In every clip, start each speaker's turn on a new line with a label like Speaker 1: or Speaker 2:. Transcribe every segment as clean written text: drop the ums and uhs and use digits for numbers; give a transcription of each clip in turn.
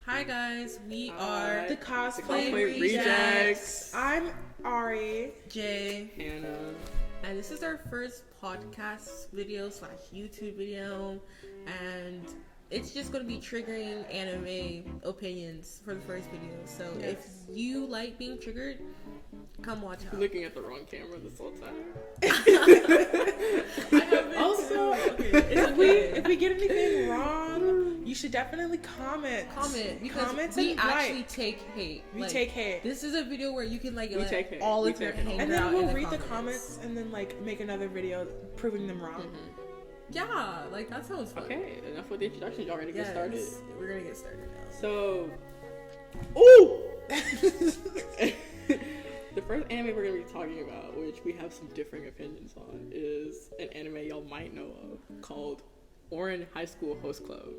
Speaker 1: Hi guys, we are
Speaker 2: The Cosplay
Speaker 1: Rejects.
Speaker 2: I'm Ari.
Speaker 1: Jay,
Speaker 3: Hannah.
Speaker 1: and this is our first podcast video / YouTube video, and it's just going to be triggering anime opinions for the first video. So if you like being triggered, come watch out.
Speaker 3: I'm looking at the wrong camera this whole time.
Speaker 1: I have been
Speaker 2: Also, if we get anything wrong, you should definitely comment
Speaker 1: because we actually take hate.
Speaker 2: We take hate.
Speaker 1: This is a video where you can
Speaker 3: take hate.
Speaker 1: all
Speaker 3: We
Speaker 1: of your
Speaker 3: take hate.
Speaker 1: anger
Speaker 2: And then
Speaker 1: out
Speaker 2: we'll
Speaker 1: in
Speaker 2: read the comments and then make another video proving them wrong.
Speaker 1: Yeah, that sounds fun.
Speaker 3: Okay, enough with the introduction. Y'all ready to get started?
Speaker 1: We're gonna get started now.
Speaker 3: So, ooh! The first anime we're gonna be talking about, which we have some differing opinions on, is an anime y'all might know of called Orin High School Host Club.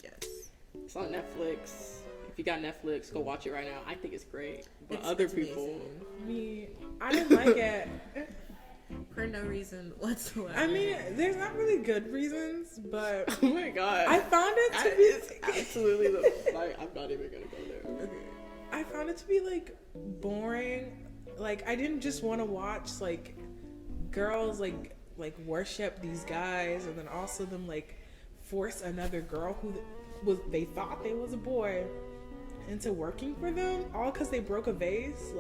Speaker 1: Yes.
Speaker 3: It's on Netflix. If you got Netflix, go watch it right now. I think it's great. But
Speaker 1: It's
Speaker 3: other people,
Speaker 2: I didn't like it.
Speaker 1: For no reason whatsoever.
Speaker 2: I mean, there's not really good reasons, but
Speaker 3: oh my god,
Speaker 2: I found it to
Speaker 3: it's
Speaker 2: be
Speaker 3: absolutely I'm not even gonna go there.
Speaker 1: Okay.
Speaker 2: I found it to be boring. I didn't just want to watch girls worship these guys, and then also them force another girl who they thought they was a boy into working for them, all because they broke a vase.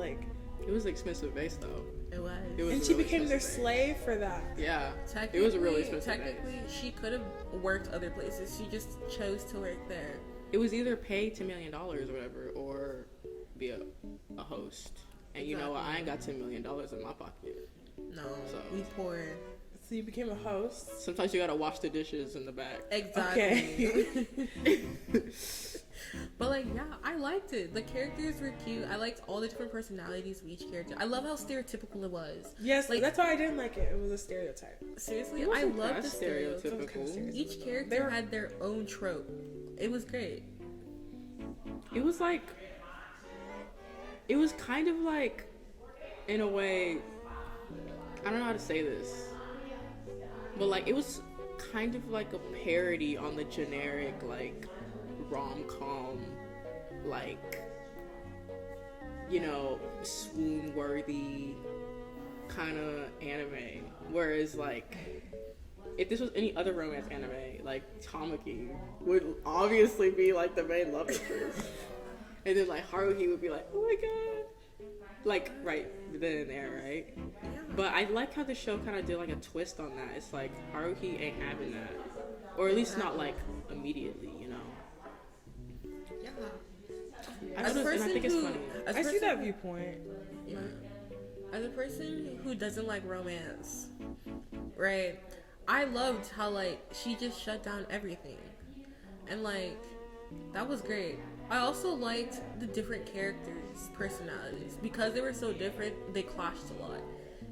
Speaker 3: It was an expensive vase though.
Speaker 1: It was.
Speaker 2: And she became their slave for that.
Speaker 3: Yeah, it was a really expensive
Speaker 1: Technically, she could have worked other places. She just chose to work there.
Speaker 3: It was either pay $10 million or whatever, or be a host. And you know what? I ain't got $10 million in my pocket.
Speaker 1: No,
Speaker 3: So.
Speaker 1: we poor.
Speaker 2: So you became a host.
Speaker 3: Sometimes you gotta wash the dishes in the back.
Speaker 1: Exactly.
Speaker 2: Okay.
Speaker 1: But yeah, I liked it. The characters were cute. I liked all the different personalities of each character. I love how stereotypical it was.
Speaker 2: Yes, that's why I didn't like it. It was a stereotype.
Speaker 1: Seriously,
Speaker 3: It
Speaker 1: I
Speaker 3: wasn't
Speaker 1: love
Speaker 3: that
Speaker 1: the stereotypes.
Speaker 3: stereotypical.
Speaker 1: Each character had their own trope. It was great.
Speaker 3: It was kind of in a way, I don't know how to say this, but it was kind of like a parody on the generic rom-com, swoon-worthy kind of anime. Whereas if this was any other romance anime, Tamaki would obviously be the main love interest. And then Haruhi would be oh my god, right then and there, right?
Speaker 1: Yeah.
Speaker 3: But I like how the show kind of did a twist on that. It's Haruhi ain't having that, or at least not immediately, you know.
Speaker 1: Yeah.
Speaker 3: I think it's funny.
Speaker 2: I see that viewpoint.
Speaker 1: Yeah. As a person who doesn't like romance, right? I loved how she just shut down everything, and that was great. I also liked the different characters' personalities. Because they were so different, they clashed a lot.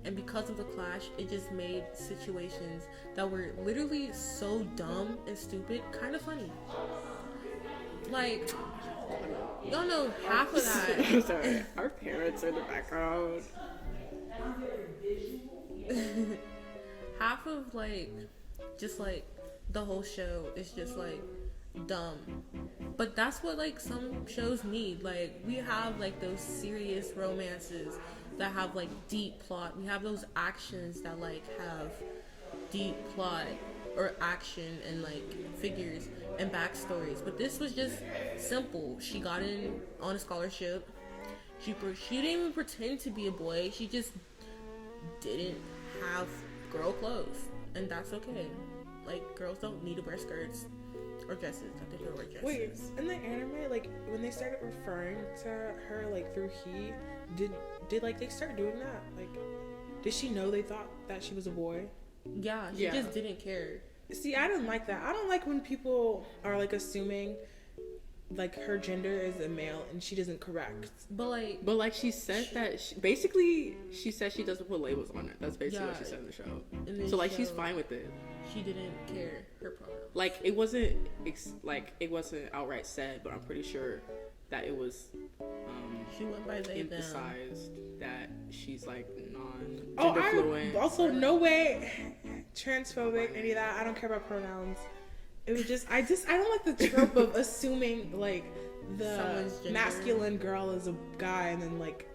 Speaker 1: And because of the clash, it just made situations that were literally so dumb and stupid kind of funny. Y'all know half of that.
Speaker 3: I'm sorry, our parents are in the background.
Speaker 1: Half of just the whole show is just dumb. But that's what some shows need. We have those serious romances that have deep plot. We have those actions that have deep plot or action and figures and backstories. But this was just simple. She got in on a scholarship. She didn't even pretend to be a boy. She just didn't have girl clothes, and that's okay. Girls don't need to wear skirts or dresses. They can wear dresses.
Speaker 2: Wait, in the anime, when they started referring to her through he, did they start doing that? Did she know they thought that she was a boy?
Speaker 1: Yeah, she just didn't care.
Speaker 2: See, I didn't like that. I don't like when people are assuming her gender is a male and she doesn't correct.
Speaker 3: But she said that she said she doesn't put labels on it. That's basically what she said in the show. So she's fine with it.
Speaker 1: She didn't care her pronouns.
Speaker 3: It wasn't outright said, but I'm pretty sure that it was
Speaker 1: she went by they
Speaker 3: emphasized that she's non-gender fluent.
Speaker 2: Also, no way transphobic, any of that. I don't care about pronouns. it was just I don't like the trope of assuming like the
Speaker 1: Someone's gender.
Speaker 2: masculine girl is a guy and then like,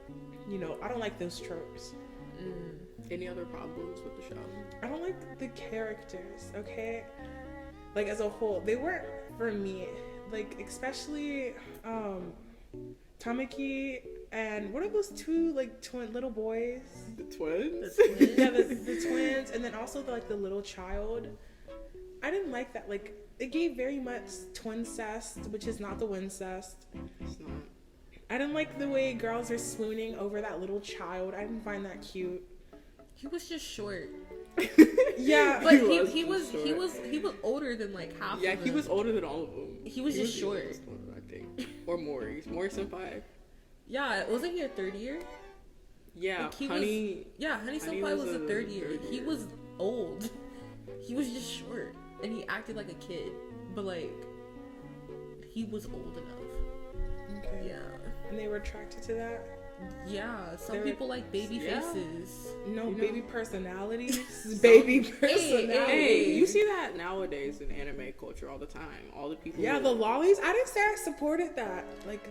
Speaker 2: you know, I don't like those tropes.
Speaker 3: Any other problems with the show?
Speaker 2: I don't like the characters, okay? Like as a whole, they weren't for me. Like especially Tamaki and what are those two like twin little boys?
Speaker 3: The twins?
Speaker 1: The twins.
Speaker 2: Yeah, the twins, and then also the little child. I didn't like that. Like it gave very much twincest, which is not the wincest.
Speaker 3: It's not.
Speaker 2: I didn't like the way girls are swooning over that little child. I didn't find that cute.
Speaker 1: He was just short.
Speaker 2: Yeah,
Speaker 1: But
Speaker 3: He was
Speaker 1: he was older than like half
Speaker 3: Yeah,
Speaker 1: of them.
Speaker 3: he was older than all of them.
Speaker 1: He was just short.
Speaker 3: the most older, I think. Or Mori. Mori Senpai.
Speaker 1: Yeah, wasn't he a third year?
Speaker 3: Yeah,
Speaker 1: Like, he
Speaker 3: Honey.
Speaker 1: Honey
Speaker 3: Honey
Speaker 1: Senpai
Speaker 3: was
Speaker 1: was a
Speaker 3: a
Speaker 1: third year.
Speaker 3: third
Speaker 1: He
Speaker 3: year.
Speaker 1: was old. He was just short. And he acted like a kid. But like he was old enough.
Speaker 2: okay.
Speaker 1: Yeah.
Speaker 2: And they were attracted to that.
Speaker 1: Yeah. Some
Speaker 2: They're-
Speaker 1: people like baby
Speaker 3: Yeah.
Speaker 1: faces.
Speaker 2: No,
Speaker 3: You know-
Speaker 2: baby personalities. Baby personalities.
Speaker 3: Hey, you see that nowadays in anime culture all the time. All the people.
Speaker 2: Yeah, the lollies. I didn't say I supported that. Like,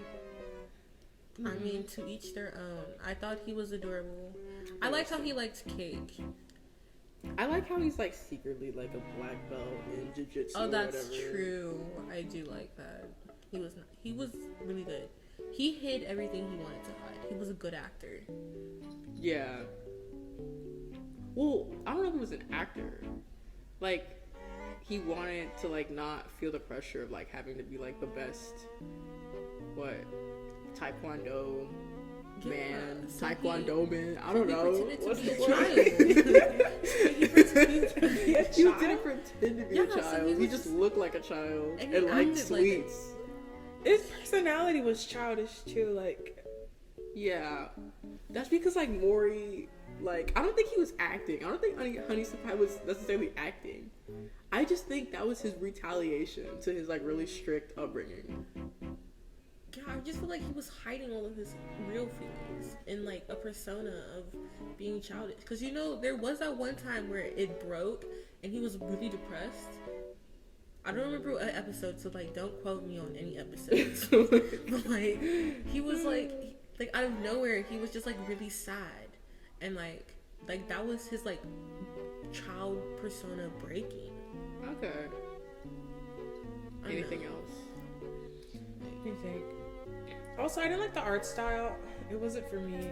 Speaker 1: I mean, to each their own. I thought he was adorable. I liked how he liked cake.
Speaker 3: I like how he's like secretly like a black belt in jiu-jitsu.
Speaker 1: Oh,
Speaker 3: or
Speaker 1: that's
Speaker 3: whatever.
Speaker 1: true. I do like that. He was really good. He hid everything he wanted to hide. He was a good actor.
Speaker 3: Yeah. Well, I don't know if he was an actor. Like, he wanted to like not feel the pressure of like having to be like the best. What? Taekwondo man,
Speaker 1: so
Speaker 3: Taekwondo man. I don't
Speaker 1: he
Speaker 3: know.
Speaker 1: pretended to
Speaker 3: What's
Speaker 1: be
Speaker 3: the
Speaker 1: a
Speaker 3: word?
Speaker 1: He pretended to be a
Speaker 3: He
Speaker 2: child?
Speaker 3: didn't pretend to be
Speaker 1: Yeah,
Speaker 3: a
Speaker 1: so
Speaker 3: child.
Speaker 1: he
Speaker 3: He
Speaker 1: was
Speaker 3: just
Speaker 1: just-
Speaker 3: looked like a child
Speaker 1: and he
Speaker 3: and liked
Speaker 1: acted like
Speaker 3: sweets.
Speaker 2: his personality was childish too. Like,
Speaker 3: Yeah, that's because like Mori, like I don't think he was acting. I don't think Honey Senpai was necessarily acting. I just think that was his retaliation to his like really strict upbringing.
Speaker 1: Yeah, I just feel like he was hiding all of his real feelings in like a persona of being childish. Because you know, there was that one time where it broke and he was really depressed. I don't remember an episode, so like don't quote me on any episodes. But like he was like out of nowhere, he was just like really sad, and like that was his like child persona breaking.
Speaker 3: Okay.
Speaker 1: I don't
Speaker 3: Anything
Speaker 1: know.
Speaker 3: else?
Speaker 2: let me think. Also, I didn't like the art style. It wasn't for me.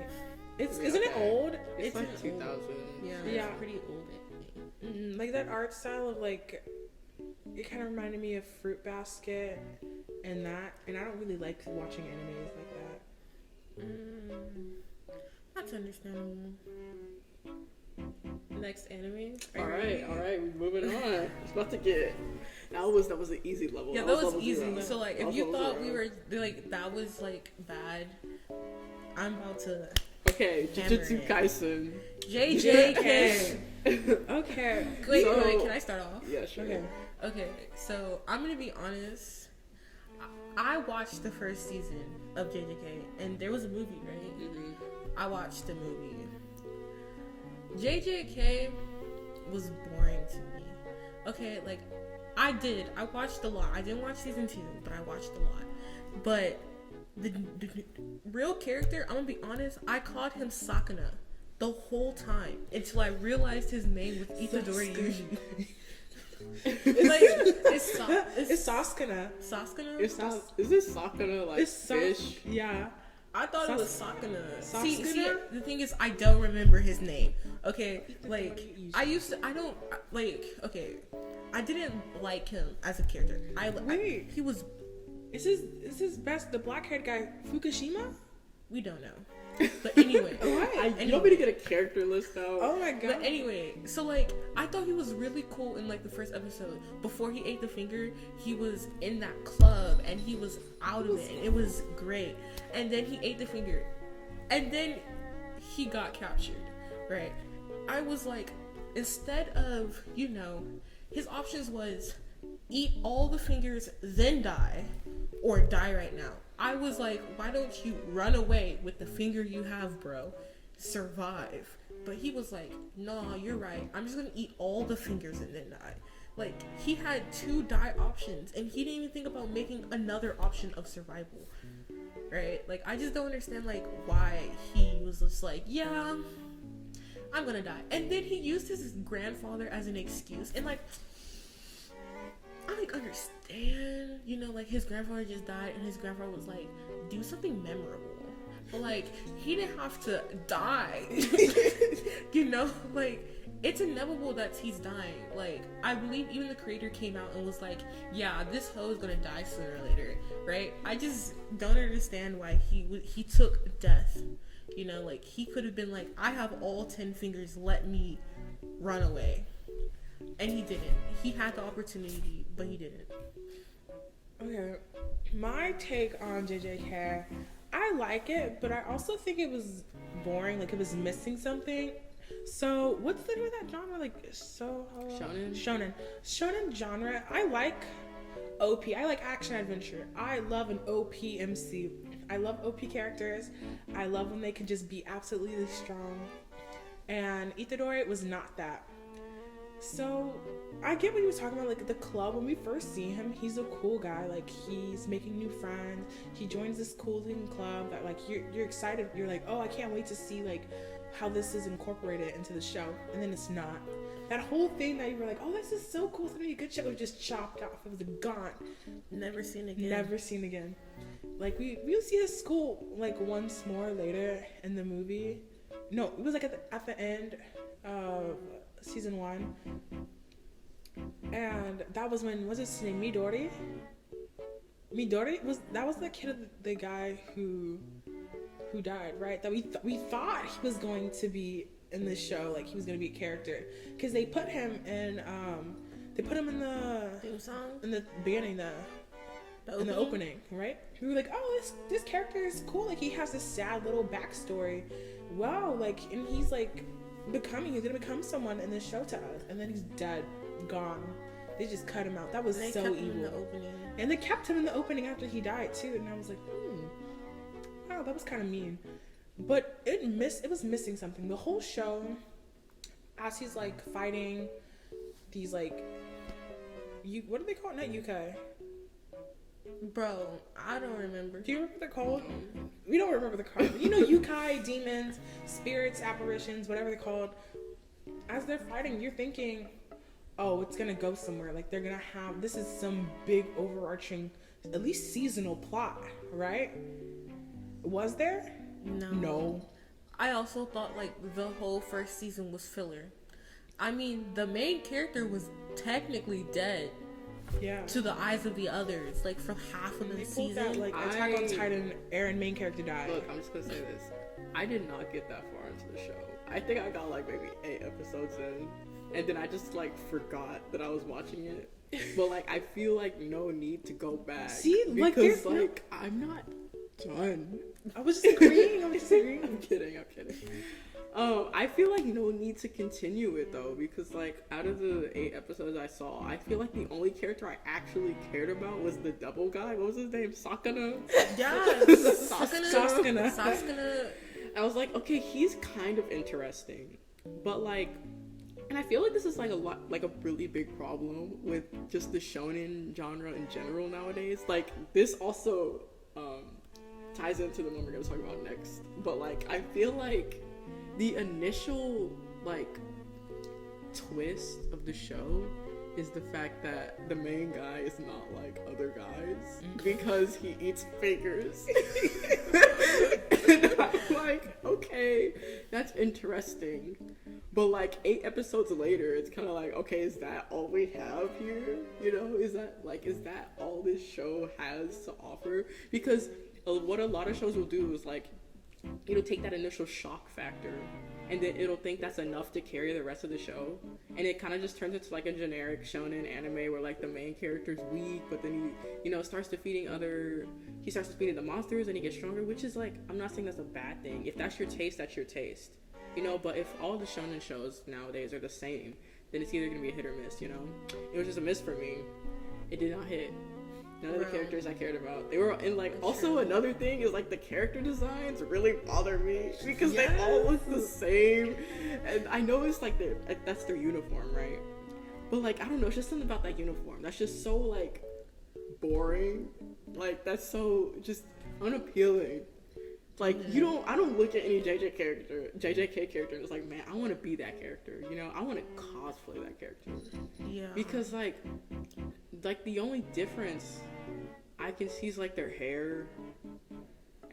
Speaker 2: It's
Speaker 3: Yeah,
Speaker 2: isn't it
Speaker 3: okay.
Speaker 2: old?
Speaker 3: It's like
Speaker 1: an
Speaker 3: 2000.
Speaker 1: old- Yeah,
Speaker 2: Yeah.
Speaker 1: it's pretty old. I think.
Speaker 2: Like that art style of like, it kind of reminded me of Fruit Basket and that. And I don't really like watching animes like that.
Speaker 1: That's understandable. Next anime.
Speaker 3: All right, we're moving on. It's about to get. That was an easy level.
Speaker 1: Yeah, that was
Speaker 3: level
Speaker 1: easy.
Speaker 3: zero.
Speaker 1: So like,
Speaker 3: That
Speaker 1: if
Speaker 3: was
Speaker 1: you
Speaker 3: level
Speaker 1: thought
Speaker 3: zero.
Speaker 1: we were like that was like bad, I'm about to
Speaker 3: Okay, Jujutsu
Speaker 1: Hammer
Speaker 3: Kaisen.
Speaker 1: JJK.
Speaker 2: Okay.
Speaker 1: Wait,
Speaker 3: So-
Speaker 1: wait, can I start off?
Speaker 3: Yeah, sure.
Speaker 2: Okay.
Speaker 1: Okay, so I'm gonna be honest. I watched the first season of JJK, and there was a movie, right?
Speaker 3: Mhm.
Speaker 1: I watched the movie. JJK was boring to me. Okay, like I watched a lot. I didn't watch season 2, but I watched a lot. But the real character, I'm gonna be honest, I called him Sakuna the whole time until I realized his name was Itadori Yuji.
Speaker 2: It's Sasuke.
Speaker 1: Sasuke?
Speaker 3: Is this Sakuna like
Speaker 2: It's
Speaker 3: fish?
Speaker 2: Yeah.
Speaker 1: I thought it was Sakuna. See,
Speaker 2: Sakuna?
Speaker 1: the thing is, I don't remember his name. Okay, like I didn't like him as a character.
Speaker 2: Wait.
Speaker 1: He was.
Speaker 2: Is his best the black haired guy Fukushima?
Speaker 1: We don't know. But anyway.
Speaker 2: What?
Speaker 3: You want me to get a character list out?
Speaker 2: Oh my god.
Speaker 1: But anyway, so like I thought he was really cool in like the first episode. Before he ate the finger, he was in that club and he was out of it. And it was great. And then he ate the finger, and then he got captured. Right? I was like, instead of his options was eat all the fingers then die, or die right now. I was like, why don't you run away with the finger you have, bro? Survive. But he was like, nah, you're right. I'm just gonna eat all the fingers and then die. Like, he had 2 die options, and he didn't even think about making another option of survival, right? Like, I just don't understand, like, why he was just like, yeah, I'm gonna die. And then he used his grandfather as an excuse, and, like, I, like, understand, you know, like, his grandfather just died, and his grandfather was like, do something memorable. But, like, he didn't have to die. You know, like, it's inevitable that he's dying. Like, I believe even the creator came out and was like, yeah, this hoe is gonna die sooner or later, right? I just don't understand why he took death. You know, like, he could have been like, I have all 10 fingers, let me run away. And he didn't. He had the opportunity, but he didn't.
Speaker 2: Okay, my take on JJK, I like it, but I also think it was boring. Like, it was missing something. So, what's the name of that genre? Like, Shonen genre. I like OP. I like action adventure. I love an OP MC. I love OP characters. I love when they can just be absolutely strong. And Itadori was not that. So, I get what he was talking about, like, the club. When we first see him, he's a cool guy. Like, he's making new friends. He joins this cool little club that, like, you're excited. You're like, oh, I can't wait to see, like, how this is incorporated into the show. And then it's not. That whole thing that you were like, oh, this is so cool. It's gonna be a good show. It was just chopped off. It was gone.
Speaker 1: Never seen again.
Speaker 2: Never seen again. Like, we'll see his school, like, once more later in the movie. No, it was, like, at the end of season 1, and that was when, what's his name, Midori was the kid of the guy who died, right? That we thought he was going to be in this show, like, he was going to be a character, because they put him in the
Speaker 1: theme song,
Speaker 2: in the beginning, in the opening, right? We were like, oh, this character is cool, like, he has this sad little backstory, wow, like, and he's like he's gonna become someone in this show to us, and then he's dead, gone. They just cut him out. That was so evil. And they kept him in the opening after he died too, and I was like, wow, that was kind of mean. But it was missing something. The whole show, as he's like fighting these, like, what do they call it? Not yukai.
Speaker 1: Bro, I don't remember.
Speaker 2: Do you remember what they're called? We don't remember the card. You know, yukai, demons, spirits, apparitions, whatever they're called. As they're fighting, you're thinking, oh, it's gonna go somewhere. Like, they're gonna have, this is some big overarching, at least seasonal plot, right? Was there? No.
Speaker 1: I also thought, like, the whole first season was filler. I mean, the main character was technically dead.
Speaker 2: Yeah.
Speaker 1: To the eyes of the others, like, for half of the season.
Speaker 2: That, like, Attack on Titan, Eren, main character died.
Speaker 3: Look, I'm just gonna say this. I did not get that far into the show. I think I got, like, maybe 8 episodes in, and then I just, like, forgot that I was watching it. But, like, I feel like no need to go back.
Speaker 2: See,
Speaker 3: because, like, I'm not done.
Speaker 2: I was just agreeing. I'm
Speaker 3: kidding. I feel like no need to continue it though, because, like, out of the 8 episodes I saw, I feel like the only character I actually cared about was the double guy. What was his name? Sakana?
Speaker 1: Yes!
Speaker 2: Sakana.
Speaker 3: I was like, okay, he's kind of interesting. But, like, and I feel like this is, like, a really big problem with just the shonen genre in general nowadays. Like, this also ties into the one we're gonna talk about next. But, like, I feel like the initial, like, twist of the show is the fact that the main guy is not like other guys because he eats fingers. And I'm like, okay, that's interesting. But, like, 8 episodes later, it's kind of like, okay, is that all we have here? You know, is that all this show has to offer? Because what a lot of shows will do is, like, it'll take that initial shock factor and then it'll think that's enough to carry the rest of the show, and it kind of just turns into, like, a generic shonen anime where, like, the main character's weak, but then he starts defeating the monsters and he gets stronger, which is, like, I'm not saying that's a bad thing. If that's your taste, that's your taste, you know. But if all the shonen shows nowadays are the same, then it's either gonna be a hit or miss, you know. It was just a miss for me. It did not hit. None of the characters I cared about. They were, and, like, also another thing is, like, the character designs really bother me because they all look the same. And I know it's like that's their uniform, right? But like, I don't know, it's just something about that uniform that's just so like boring. Like, that's so just unappealing. Like, I don't look at any JJK character and it's like, man, I want to be that character, you know? I want to cosplay that character.
Speaker 1: Yeah.
Speaker 3: Because like the only difference I can see is like their hair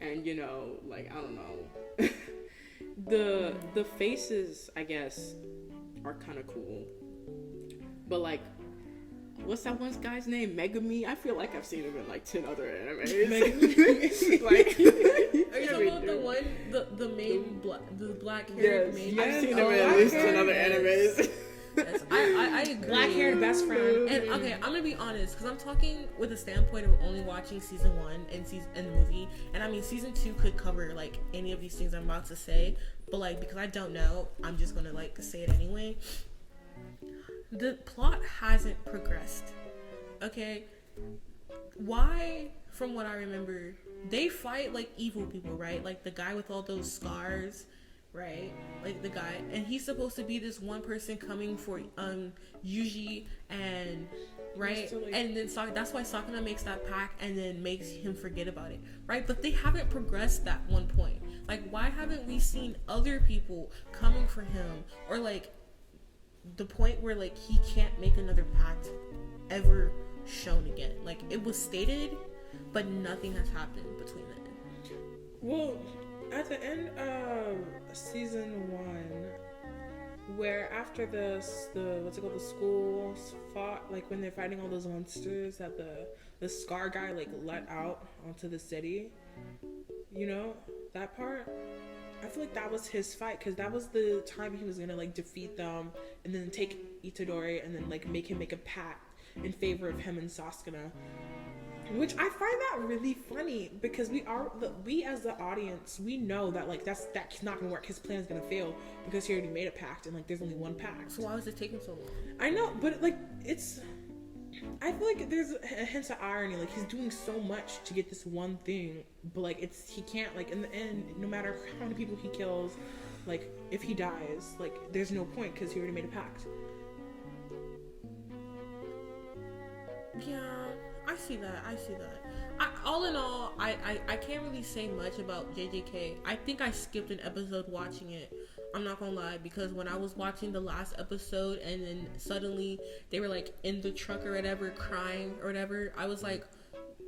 Speaker 3: and, you know, like, I don't know. the faces, I guess, are kind of cool. But like, what's that one guy's name? Megami? I feel like I've seen him in like 10 other animes. Like,
Speaker 1: are you talking about the one, the main the black haired main?
Speaker 3: I've seen him in at least 10 other animes.
Speaker 1: Yes, I agree.
Speaker 2: Black-haired best friend.
Speaker 1: And okay, I'm gonna be honest, because I'm talking with a standpoint of only watching season 1 and the movie, and I mean season 2 could cover like any of these things I'm about to say, but like because I don't know, I'm just gonna like say it anyway. The plot hasn't progressed. Okay, why? From what I remember, they fight like evil people, right? Like the guy with all those scars. Right, like the guy, and he's supposed to be this one person coming for Yuji, and right, and then that's why Sakuna makes that pact and then makes him forget about it, right? But they haven't progressed that one point. Like, why haven't we seen other people coming for him, or like the point where like he can't make another pact ever shown again? Like, it was stated, but nothing has happened between them.
Speaker 2: Well, at the end of season 1, where after the what's it called, the schools fought, like when they're fighting all those monsters that the Scar guy like let out onto the city, you know, that part, I feel like that was his fight, because that was the time he was gonna like defeat them and then take Itadori and then like make him make a pact in favor of him and Sasuke. Which I find that really funny, because we as the audience, we know that like that's not gonna work. His plan is gonna fail because he already made a pact, and like there's only one pact.
Speaker 1: So why was it taking so long?
Speaker 2: I know, but like I feel like there's a hint of irony. Like, he's doing so much to get this one thing, but like he can't, like, in the end, no matter how many people he kills, like if he dies, like there's no point because he already made a pact.
Speaker 1: Yeah, I see that. All in all, I can't really say much about JJK. I think I skipped an episode watching it. I'm not gonna lie, because when I was watching the last episode and then suddenly they were like in the truck or whatever crying or whatever, I was like,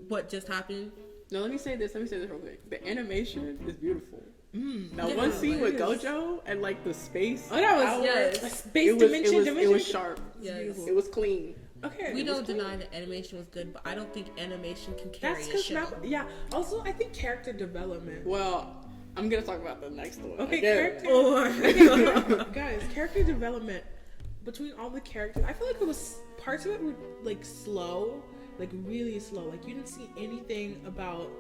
Speaker 1: what just happened?
Speaker 3: No, let me say this real quick. The animation is beautiful. Now,
Speaker 1: Yeah,
Speaker 3: one scene with
Speaker 1: it is.
Speaker 3: Gojo and like the space.
Speaker 2: Oh, that was
Speaker 1: yes.
Speaker 2: Space dimension.
Speaker 3: It was sharp.
Speaker 1: Yes.
Speaker 3: It was clean.
Speaker 2: Okay.
Speaker 1: We don't deny that animation was good, but I don't think animation can carry
Speaker 2: That's
Speaker 1: a
Speaker 2: because
Speaker 1: show.
Speaker 2: yeah. Also, I think character development.
Speaker 3: Well, I'm gonna talk about the next one.
Speaker 2: Okay,
Speaker 3: again.
Speaker 2: guys, character development between all the characters. I feel like it was parts of it were like slow, like really slow. Like you didn't see anything about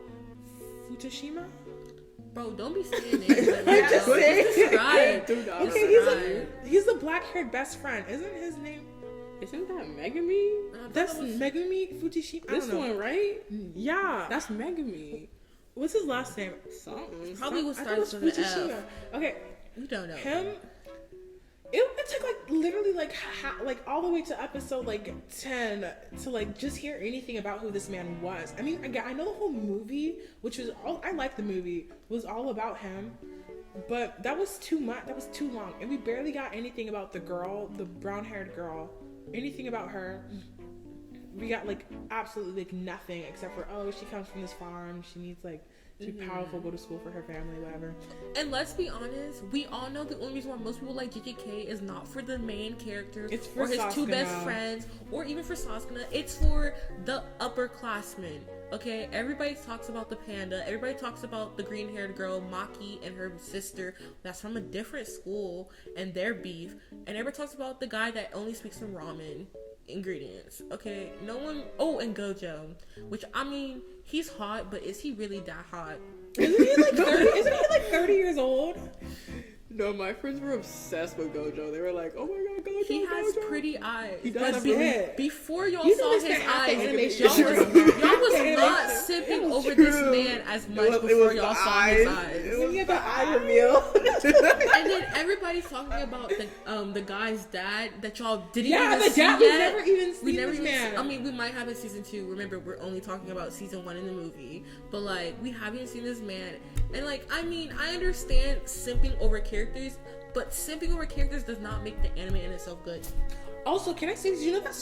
Speaker 2: Fukushima.
Speaker 1: Bro, don't be saying names. Like,
Speaker 2: I'm just saying.
Speaker 1: Describe.
Speaker 2: Okay, he's the black-haired best friend. Isn't his name?
Speaker 3: Isn't that Megami?
Speaker 2: That's Megumi Fukushima.
Speaker 3: This one, right?
Speaker 2: Yeah.
Speaker 3: That's Megami.
Speaker 2: What's his last name?
Speaker 3: Something.
Speaker 1: Probably what
Speaker 2: I thought it
Speaker 1: starts
Speaker 2: was
Speaker 1: with an
Speaker 2: Fukushima.
Speaker 1: F.
Speaker 2: Okay.
Speaker 1: We don't know.
Speaker 2: Him. It took like literally like all the way to episode like 10 to like just hear anything about who this man was. I mean, I know the whole movie, which was all I like the movie, was all about him, but that was too much. That was too long, and we barely got anything about the girl, the brown-haired girl, anything about her. We got like absolutely like nothing except for, oh, she comes from this farm. She needs like to be powerful, go to school for her family, whatever.
Speaker 1: And let's be honest, we all know the only reason why most people like JJK is not for the main character
Speaker 2: It's for
Speaker 1: or his two
Speaker 2: Sasuke.
Speaker 1: best friends or even for Sasuke. It's for the upperclassmen. Okay, everybody talks about the panda. Everybody talks about the green-haired girl Maki and her sister that's from a different school and their beef. And everybody talks about the guy that only speaks in ramen ingredients. Okay, no one. Oh, and Gojo, which I mean, he's hot, but is he really that hot?
Speaker 2: Isn't he like 30? Isn't he like 30 years old?
Speaker 3: No, my friends were obsessed with Gojo. They were like, "Oh my god, Gojo!"
Speaker 1: He has
Speaker 3: Gojo.
Speaker 1: pretty eyes.
Speaker 3: He does
Speaker 1: But
Speaker 3: have
Speaker 2: it.
Speaker 1: before y'all
Speaker 2: You
Speaker 1: saw
Speaker 2: don't
Speaker 1: his
Speaker 2: understand half the
Speaker 1: eyes,
Speaker 2: animation.
Speaker 1: y'all was not simping over this man as much before y'all saw his eyes.
Speaker 3: It was the eye reveal.
Speaker 1: And then everybody's talking about the guy's dad that y'all didn't even
Speaker 2: the
Speaker 1: see
Speaker 2: dad
Speaker 1: yet.
Speaker 2: we never even seen
Speaker 1: We never
Speaker 2: this
Speaker 1: even
Speaker 2: man.
Speaker 1: I mean, we might have in season 2. Remember, we're only talking about season 1 in the movie, but like we haven't seen this man. And like, I mean, I understand simping over characters, but simping over characters does not make the anime in itself good.
Speaker 2: Also, can I say, did you know that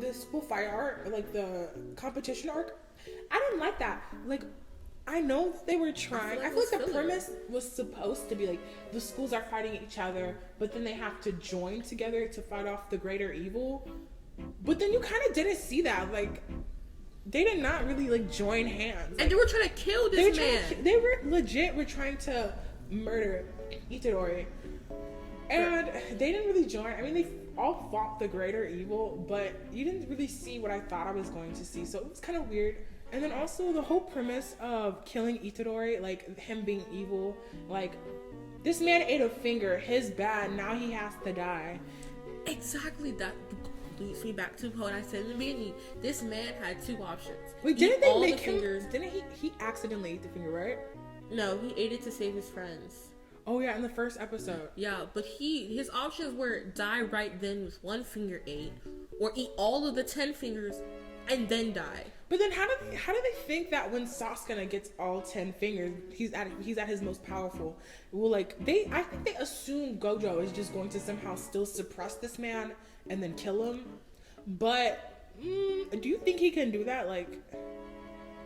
Speaker 2: the school fire art, like the competition arc? I didn't like that. Like, I know that they were trying. I feel like the
Speaker 1: filler.
Speaker 2: premise was supposed to be like the schools are fighting each other, but then they have to join together to fight off the greater evil. But then you kind of didn't see that. Like, they did not really like join hands.
Speaker 1: And they were trying to kill this man.
Speaker 2: They were legit were trying to murder Itadori. And they didn't really join. I mean, they all fought the greater evil, but you didn't really see what I thought I was going to see. So it was kind of weird. And then also the whole premise of killing Itadori, like him being evil, like this man ate a finger, his bad, now he has to die.
Speaker 1: Exactly, that leads me back to what I said in the beginning. This man had 2 options.
Speaker 2: Wait,
Speaker 1: Eat
Speaker 2: didn't they
Speaker 1: all
Speaker 2: make
Speaker 1: the
Speaker 2: him?
Speaker 1: fingers.
Speaker 2: Didn't he accidentally ate the finger, right?
Speaker 1: No, he ate it to save his friends.
Speaker 2: Oh yeah, in the first episode.
Speaker 1: Yeah, but his options were die right then with 1 finger ate, or eat all of the 10 fingers and then die.
Speaker 2: But then how do they think that when Sasuke gets all 10 fingers, he's at his most powerful? Well, I think they assume Gojo is just going to somehow still suppress this man and then kill him. But do you think he can do that? Like,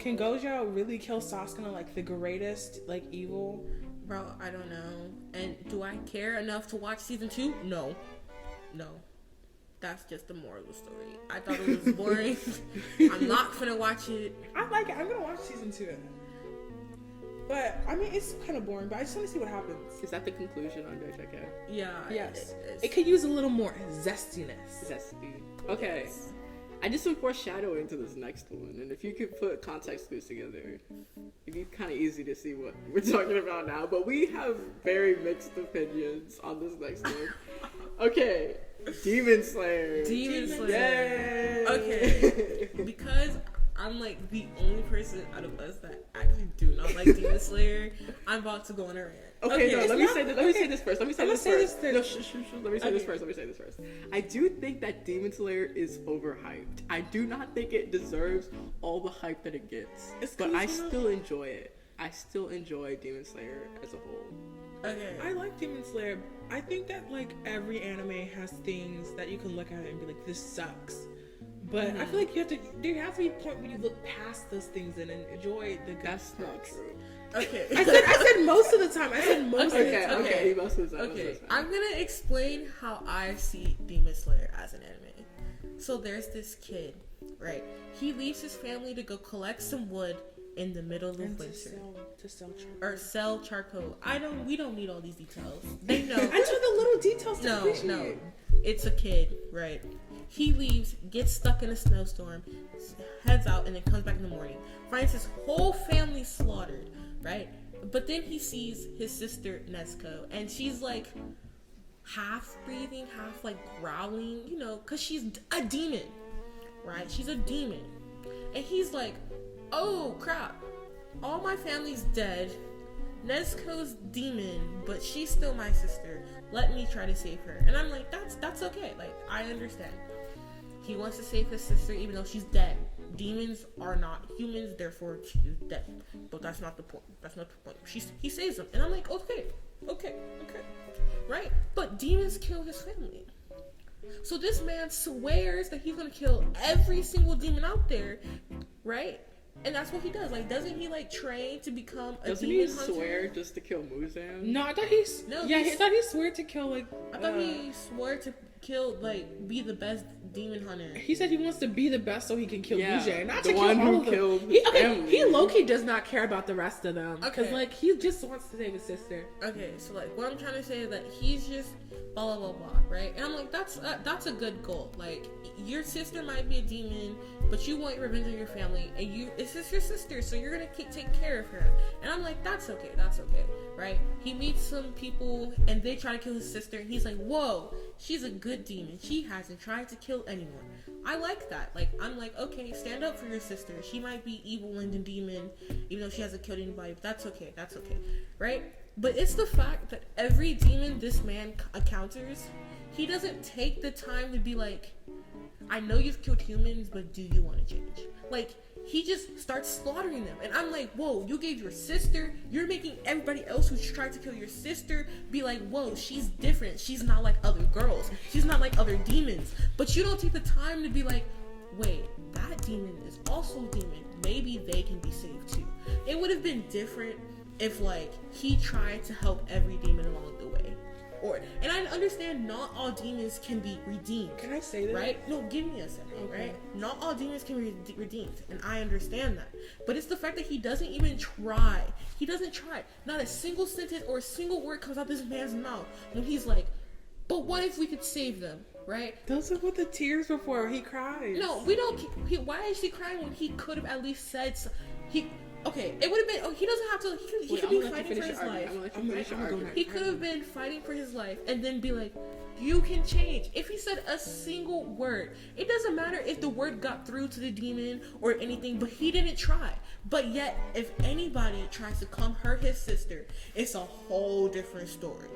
Speaker 2: can Gojo really kill Sasuke, like the greatest like evil?
Speaker 1: Bro, I don't know. And do I care enough to watch season 2? No. That's just the moral of the story. I thought it was boring. I'm not gonna watch it.
Speaker 2: I like it. I'm gonna watch season 2. But I mean, it's kind of boring. But I just want to see what happens.
Speaker 3: Is that the conclusion on JJK?
Speaker 1: Yeah.
Speaker 2: Yes. It could use a little more zestiness.
Speaker 3: Zesty. Okay.
Speaker 1: Yes.
Speaker 3: I did some foreshadowing to this next one, and if you could put context clues together, it'd be kind of easy to see what we're talking about now. But we have very mixed opinions on this next one. Okay, Demon Slayer.
Speaker 1: Demon Slayer.
Speaker 3: Yay!
Speaker 1: Okay. Because I'm like the only person out of us that actually do not like Demon Slayer, I'm about to go on a rant.
Speaker 3: Okay, no, let me say this first. Let me say
Speaker 2: I'm
Speaker 3: this
Speaker 2: gonna say
Speaker 3: first.
Speaker 2: this
Speaker 3: No, let me say this first. Let me say this first. I do think that Demon Slayer is overhyped. I do not think it deserves all the hype that it gets. But I still enjoy it. I still enjoy Demon Slayer as a whole.
Speaker 1: Okay.
Speaker 2: I like Demon Slayer. I think that like every anime has things that you can look at it and be like, this sucks. But I feel like there has to be a point where you look past those things and enjoy the good
Speaker 3: That's not
Speaker 2: parts.
Speaker 3: true.
Speaker 1: Okay.
Speaker 2: I said most of the time. I said most of the
Speaker 3: Okay,
Speaker 2: time.
Speaker 3: okay, most of the time.
Speaker 1: Okay, I'm gonna explain how I see Demon Slayer as an anime. So there's this kid, right? He leaves his family to go collect some wood in the middle of winter.
Speaker 2: To sell charcoal.
Speaker 1: Or sell charcoal. We don't need all these details. They know.
Speaker 2: I took the little details to
Speaker 1: No,
Speaker 2: appreciate.
Speaker 1: no. It's a kid, right? He leaves, gets stuck in a snowstorm, heads out, and then comes back in the morning. Finds his whole family slaughtered, right? But then he sees his sister Nezuko, and she's like half breathing, half like growling, you know, because she's a demon, right? She's a demon. And he's like, oh crap, all my family's dead. Nezuko's demon, but she's still my sister. Let me try to save her. And I'm like, that's okay. Like, I understand. He wants to save his sister even though she's dead. Demons are not humans, therefore she is dead. But that's not the point. That's not the point. He saves them. And I'm like, okay. Right? But demons kill his family. So this man swears that he's gonna kill every single demon out there, right? And that's what he does. Like, doesn't he like train to become a
Speaker 3: Doesn't
Speaker 1: demon
Speaker 3: he
Speaker 1: hunter?
Speaker 3: swear just to kill Muzan?
Speaker 2: No, I thought he's.
Speaker 1: No,
Speaker 2: yeah,
Speaker 1: he's-
Speaker 2: I thought he swore to kill like.
Speaker 1: I thought he swore to kill, like, be the best demon hunter.
Speaker 2: He said he wants to be the best so he can kill
Speaker 3: Yeah,
Speaker 2: Mujang, not
Speaker 3: the
Speaker 2: to kill
Speaker 3: one
Speaker 2: all
Speaker 3: who
Speaker 2: of them.
Speaker 3: killed his family.
Speaker 2: He low-key does not care about the rest of them. Because,
Speaker 1: Okay.
Speaker 2: like, he just wants to save his sister.
Speaker 1: Okay, so like what I'm trying to say is that he's just blah blah blah, right? And I'm like, that's a good goal. Like, your sister might be a demon, but you want revenge on your family, and it's just your sister, so you're gonna take care of her. And I'm like, that's okay, right? He meets some people, and they try to kill his sister, and he's like, whoa, she's a good good demon. She hasn't tried to kill anyone. I like that. Like, I'm like, okay, stand up for your sister. She might be evil and a demon, even though she hasn't killed anybody. But that's okay. That's okay, right? But it's the fact that every demon this man encounters, he doesn't take the time to be like, I know you've killed humans, but do you want to change? Like, he just starts slaughtering them. And I'm like, whoa, you gave your sister, you're making everybody else who's tried to kill your sister be like, whoa, she's different. She's not like other girls. She's not like other demons. But you don't take the time to be like, wait, that demon is also a demon. Maybe they can be saved too. It would have been different if, like, he tried to help every demon along the way. And I understand not all demons can be redeemed.
Speaker 2: Can I say that?
Speaker 1: Right? No, give me a second, okay. Right? Not all demons can be redeemed, and I understand that. But it's the fact that he doesn't even try. He doesn't try. Not a single sentence or a single word comes out this man's mouth when he's like, but what if we could save them, right?
Speaker 2: Those are what the tears before he cries.
Speaker 1: No, we don't. Why is he crying when he could have at least said okay, it would have been. Oh, he doesn't have to. He could be fighting for his life. He could have been fighting for his life and then be like, "You can change." If he said a single word, it doesn't matter if the word got through to the demon or anything. But he didn't try. But yet, if anybody tries to come hurt his sister, it's a whole different story.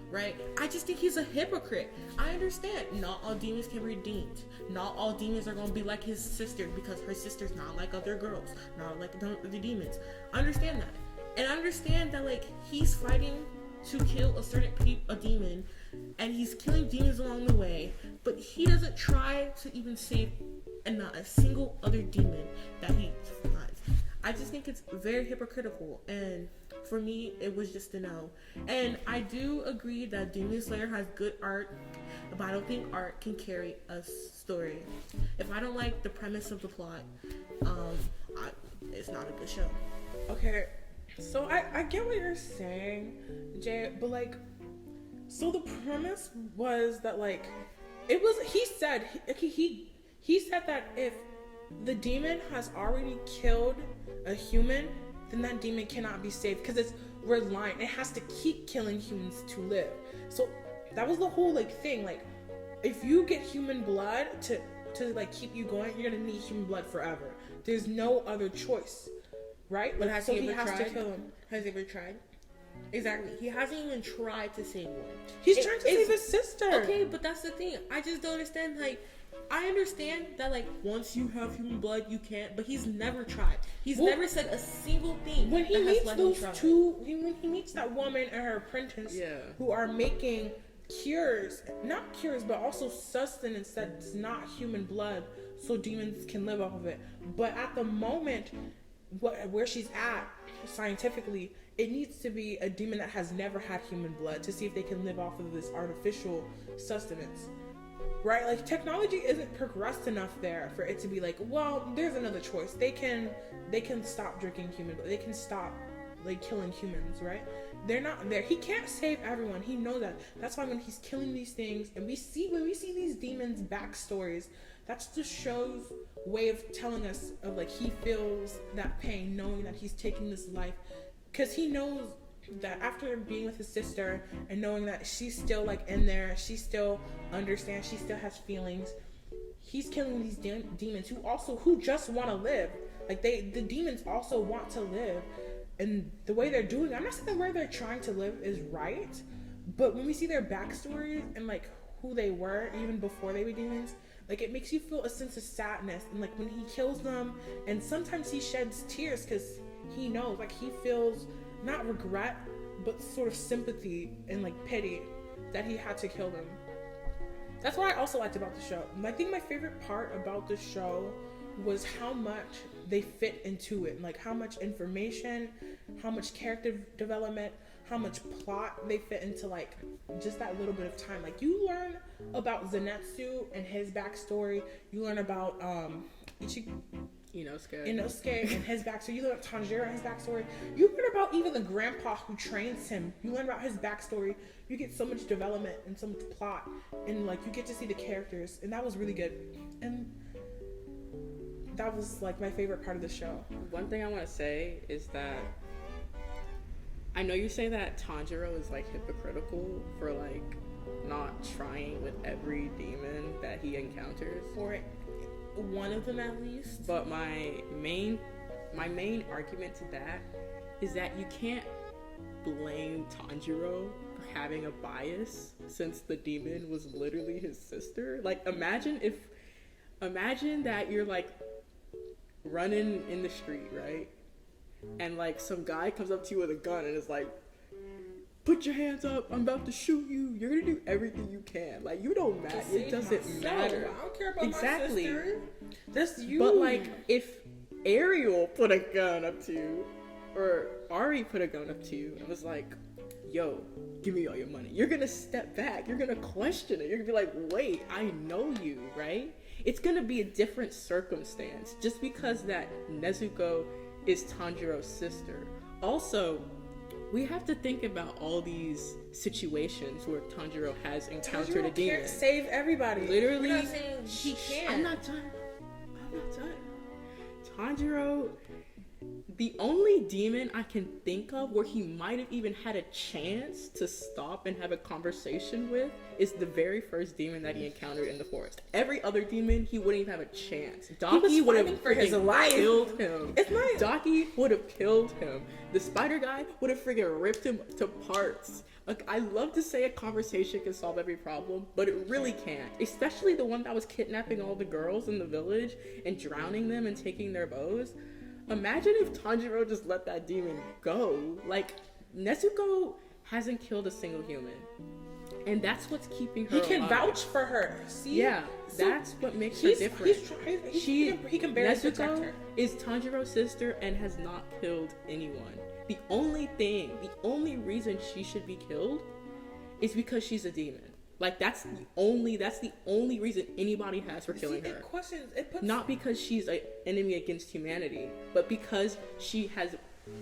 Speaker 1: Right? I just think he's a hypocrite. I understand not all demons can be redeemed. Not all demons are going to be like his sister because her sister's not like other girls, not like the demons. I understand that. And I understand that, like, he's fighting to kill a demon, and he's killing demons along the way, but he doesn't try to even save not a single other demon that he finds. I just think it's very hypocritical, and for me, it was just a no. And I do agree that Demon Slayer has good art, but I don't think art can carry a story. If I don't like the premise of the plot, it's not a good show.
Speaker 2: Okay, so I get what you're saying, Jay, but like, so the premise was that, like, it was, he said that if the demon has already killed a human, then that demon cannot be saved because it's reliant. It has to keep killing humans to live. So that was the whole, like, thing. Like, if you get human blood to like keep you going, you're gonna need human blood forever. There's no other choice, right?
Speaker 1: But has
Speaker 2: so
Speaker 1: he ever tried?
Speaker 2: To kill him.
Speaker 1: Has he ever tried? Exactly. He hasn't even tried to save one.
Speaker 2: He's trying to save his sister.
Speaker 1: Okay, but that's the thing. I just don't understand. Like, I understand that, like, once you have human blood, you can't. But he's never tried. He's never said a single thing.
Speaker 2: When he meets those two, when he meets that woman and her apprentice, who are making not cures, but also sustenance that's not human blood, so demons can live off of it. But at the moment, where she's at scientifically, it needs to be a demon that has never had human blood to see if they can live off of this artificial sustenance. Right? Like, technology isn't progressed enough there for it to be like, well, there's another choice. They can stop drinking human blood. They can stop, like, killing humans, right? They're not there. He can't save everyone. He knows that. That's why when he's killing these things, and when we see these demons' backstories, that's the show's way of telling us of, like, he feels that pain knowing that he's taking this life, because he knows that after being with his sister and knowing that she's still, like, in there, she still understands, she still has feelings, he's killing these demons who just want to live. Like, the demons also want to live, and the way they're doing, I'm not saying the way they're trying to live is right, but when we see their backstories and, like, who they were even before they were demons, like, it makes you feel a sense of sadness. And, like, when he kills them, and sometimes he sheds tears because he knows, like, he feels not regret, but sort of sympathy and, like, pity that he had to kill them. That's what I also liked about the show. I think my favorite part about the show was how much they fit into it, like how much information, how much character development, how much plot they fit into, like, just that little bit of time. Like, you learn about Zenitsu and his backstory. You learn about Inosuke and his backstory. You learn about Tanjiro and his backstory. You learn about even the grandpa who trains him. You learn about his backstory. You get so much development and so much plot, and, like, you get to see the characters, and that was really good. And that was, like, my favorite part of the show.
Speaker 3: One thing I want to say is that I know you say that Tanjiro is, like, hypocritical for, like, not trying with every demon that he encounters.
Speaker 1: Or one of them at least.
Speaker 3: But my main argument to that is that you can't blame Tanjiro for having a bias since the demon was literally his sister. Like, imagine that you're like running in the street, right? And like some guy comes up to you with a gun and is like, put your hands up, I'm about to shoot you. You're gonna do everything you can. Like, you don't matter. It doesn't matter.
Speaker 2: I don't care about
Speaker 3: Exactly.
Speaker 2: my sister. That's you.
Speaker 3: But like, if Ariel put a gun up to you, or Ari put a gun up to you and was like, yo, give me all your money, you're gonna step back. You're gonna question it. You're gonna be like, wait, I know you, right? It's gonna be a different circumstance just because that Nezuko is Tanjiro's sister. Also, we have to think about all these situations where Tanjiro has encountered a demon.
Speaker 2: Can't save everybody.
Speaker 3: Literally,
Speaker 1: We're not saying he can't.
Speaker 3: I'm not done. Tanjiro, the only demon I can think of where he might have even had a chance to stop and have a conversation with is the very first demon that he encountered in the forest. Every other demon, he wouldn't even have a chance. Daki would have
Speaker 2: for his life.
Speaker 3: killed him.
Speaker 2: It's not.
Speaker 3: Daki would have killed him. The spider guy would have friggin' ripped him to parts. Like, I love to say a conversation can solve every problem, but it really can't. Especially the one that was kidnapping all the girls in the village and drowning them and taking their bows. Imagine if Tanjiro just let that demon go. Like, Nezuko hasn't killed a single human. And that's what's keeping her
Speaker 2: He can
Speaker 3: alive.
Speaker 2: vouch for her. See?
Speaker 3: Yeah, that's what makes her different.
Speaker 2: He can barely protect
Speaker 3: Nezuko
Speaker 2: her.
Speaker 3: is Tanjiro's sister and has not killed anyone. The only reason she should be killed is because she's a demon. Like, that's the only reason anybody has for killing her. Not because she's an enemy against humanity, but because she has,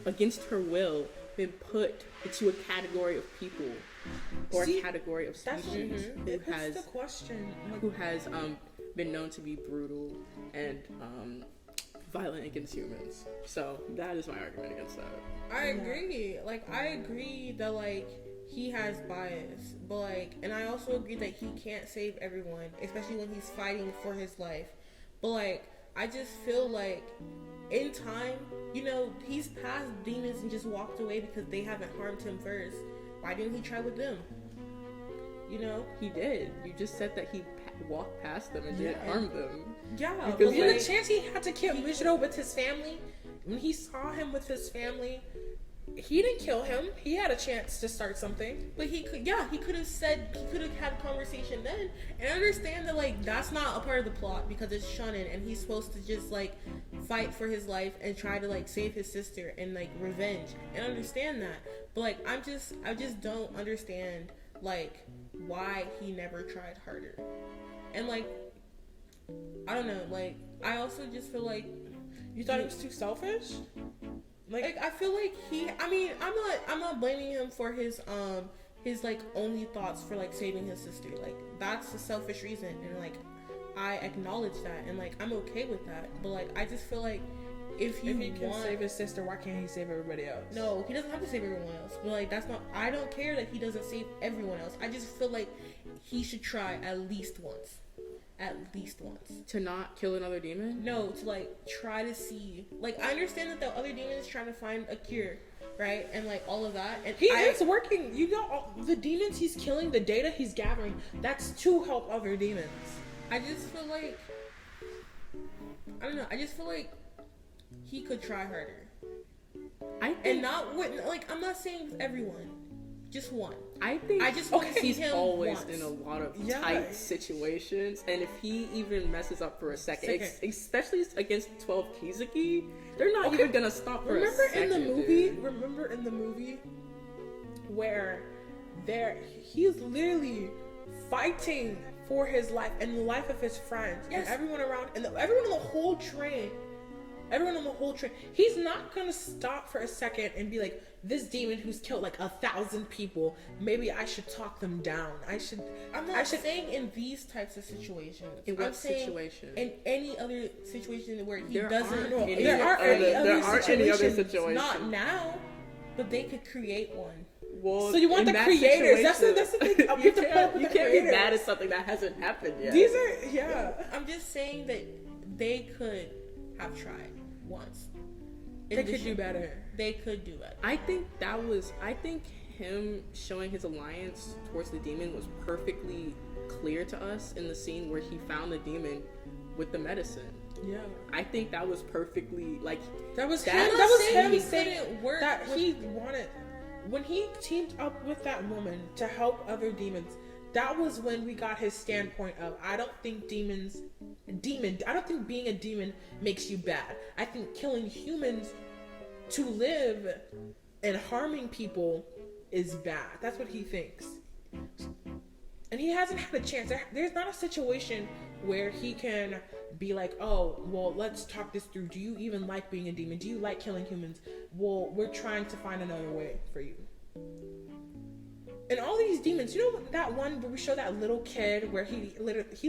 Speaker 3: against her will, been put into a category of people or a category of species who has been known to be brutal and violent against humans. So that is my argument against that.
Speaker 1: I agree. Like, I agree that, like, he has bias, but, like, and I also agree that he can't save everyone, especially when he's fighting for his life. But, like, I just feel like in time, you know, he's passed demons and just walked away because they haven't harmed him first. Why didn't he try with them? You know?
Speaker 3: He did. You just said that he walked past them and didn't harm them.
Speaker 1: Yeah,
Speaker 3: because,
Speaker 1: but
Speaker 2: the chance he had to kill Mijiro with his family, when he saw him with his family, he didn't kill him. He had a chance to start something.
Speaker 1: But he could have had a conversation then. And I understand that, like, that's not a part of the plot because it's shonen and he's supposed to just, like, fight for his life and try to, like, save his sister and, like, revenge. And I understand that. But, like, I just don't understand, like, why he never tried harder. And, like, I don't know, like, I also just feel like
Speaker 2: You thought he was too selfish?
Speaker 1: Like, I feel like I'm not blaming him for his like only thoughts for like saving his sister. Like, that's a selfish reason, and like I acknowledge that, and like I'm okay with that. But like I just feel like if he can
Speaker 2: save his sister, why can't he save everybody else?
Speaker 1: No, he doesn't have to save everyone else. But like that's not. I don't care that he doesn't save everyone else. I just feel like he should try at least once. At least once.
Speaker 3: To not kill another demon?
Speaker 1: No, to like try to see. Like, I understand that the other demon is trying to find a cure, right? And like all of that. And
Speaker 2: he is working. You know, the demons he's killing, the data he's gathering, that's to help other demons.
Speaker 1: I just feel like, I don't know. I just feel like he could try harder. And not with, like, I'm not saying with everyone. Just one.
Speaker 3: I think
Speaker 1: I just want to see
Speaker 3: he's
Speaker 1: him
Speaker 3: always
Speaker 1: once.
Speaker 3: in a lot of tight situations, and if he even messes up for a second. Especially against 12 Kizuki, they're not even gonna stop for a second.
Speaker 2: Remember in the movie where he's literally fighting for his life and the life of his friends and everyone around, and everyone on the whole train. He's not gonna stop for a second and be like, this demon who's killed like 1,000 people, maybe I should talk them down.
Speaker 1: I'm not saying in these types of situations.
Speaker 3: In what situation?
Speaker 1: In any other situation where he
Speaker 3: there
Speaker 1: doesn't.
Speaker 3: There aren't any other situations.
Speaker 1: Not now, but they could create one.
Speaker 3: Well,
Speaker 2: So you want
Speaker 3: in
Speaker 2: the
Speaker 3: that
Speaker 2: situation- that's the thing. You have to put up with
Speaker 3: you
Speaker 2: the
Speaker 3: can't be
Speaker 2: creators.
Speaker 3: mad at something that hasn't happened yet.
Speaker 2: These are, yeah.
Speaker 1: I'm just saying that they could have tried once.
Speaker 2: They could do better.
Speaker 1: They could do better.
Speaker 3: I think him showing his alliance towards the demon was perfectly clear to us in the scene where he found the demon with the medicine.
Speaker 2: Yeah.
Speaker 3: I think that was perfectly like
Speaker 2: That was
Speaker 3: That-
Speaker 2: him.
Speaker 3: I'm
Speaker 2: That was
Speaker 1: saying
Speaker 2: him
Speaker 1: he
Speaker 2: saying
Speaker 1: couldn't work
Speaker 2: that
Speaker 1: with-
Speaker 2: he wanted. When he teamed up with that woman to help other demons, that was when we got his standpoint of, I don't think being a demon makes you bad. I think killing humans to live and harming people is bad. That's what he thinks. And he hasn't had a chance. There's not a situation where he can be like, oh, well, let's talk this through. Do you even like being a demon? Do you like killing humans? Well, we're trying to find another way for you. And all these demons, you know that one where we show that little kid where he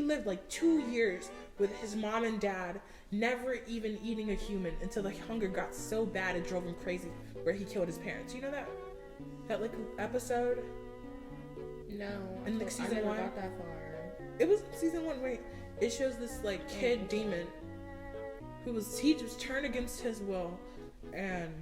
Speaker 2: lived like 2 years with his mom and dad, never even eating a human until the hunger got so bad it drove him crazy, where he killed his parents. You know that like episode?
Speaker 1: No,
Speaker 2: In, like,
Speaker 1: I
Speaker 2: season
Speaker 1: never
Speaker 2: 1?
Speaker 1: got that far.
Speaker 2: It was in season 1. Wait, it shows this like kid demon he was turned against his will, and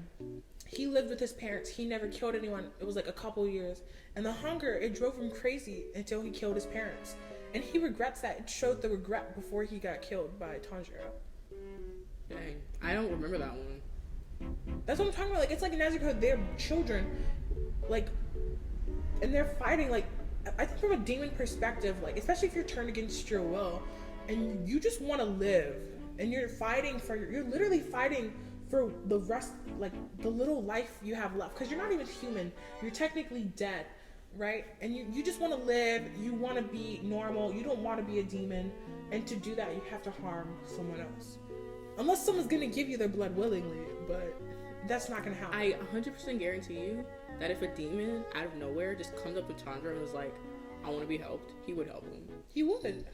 Speaker 2: he lived with his parents. He never killed anyone. It was like a couple years, and the hunger, it drove him crazy until he killed his parents, and he regrets that. It showed the regret before he got killed by Tanjiro.
Speaker 3: dang, I don't remember that one.
Speaker 2: That's what I'm talking about. Like, it's like in Nezuko, they're children, like, and they're fighting. Like, I think from a demon perspective, like, especially if you're turned against your will, and you just want to live, and you're literally fighting for the rest, like, the little life you have left, because you're not even human. You're technically dead, right? And you just want to live. You want to be normal. You don't want to be a demon, and to do that, you have to harm someone else. Unless someone's gonna give you their blood willingly, but that's not gonna happen.
Speaker 3: I 100% guarantee you that if a demon out of nowhere just comes up to Chandra and was like, I want to be helped, he would help him.
Speaker 2: He would.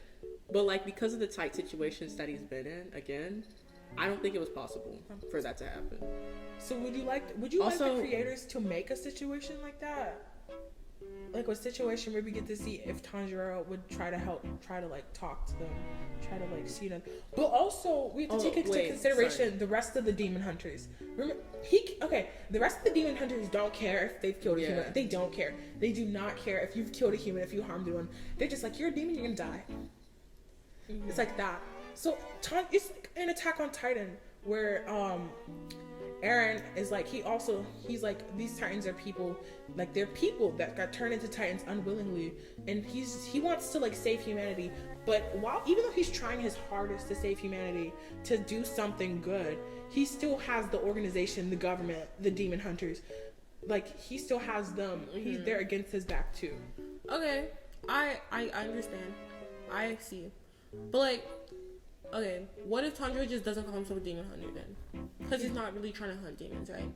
Speaker 3: But like, because of the tight situations that he's been in, again, I don't think it was possible for that to happen.
Speaker 2: So would you like
Speaker 3: Also-
Speaker 2: the creators to make a situation like that? Like a situation where we get to see if Tanjiro would try to like talk to them, try to like see them. But also we have to take into consideration the rest of the demon hunters. Remember, the rest of the demon hunters don't care if they've killed a human. They don't care. They do not care if you've killed a human, if you harmed anyone. They're just like, you're a demon, you're gonna die. Mm-hmm. It's like that. So it's like an Attack on Titan where Eren is like, he's like, these Titans are people, like, they're people that got turned into Titans unwillingly, and he wants to like save humanity, but even though he's trying his hardest to save humanity, to do something good, he still has the organization, the government, the demon hunters, like, he still has them. Mm-hmm. They're against his back too.
Speaker 1: Okay, I understand. I see. But like, okay, what if Tanjiro just doesn't call himself a demon hunter then? Because he's not really trying to hunt demons, right?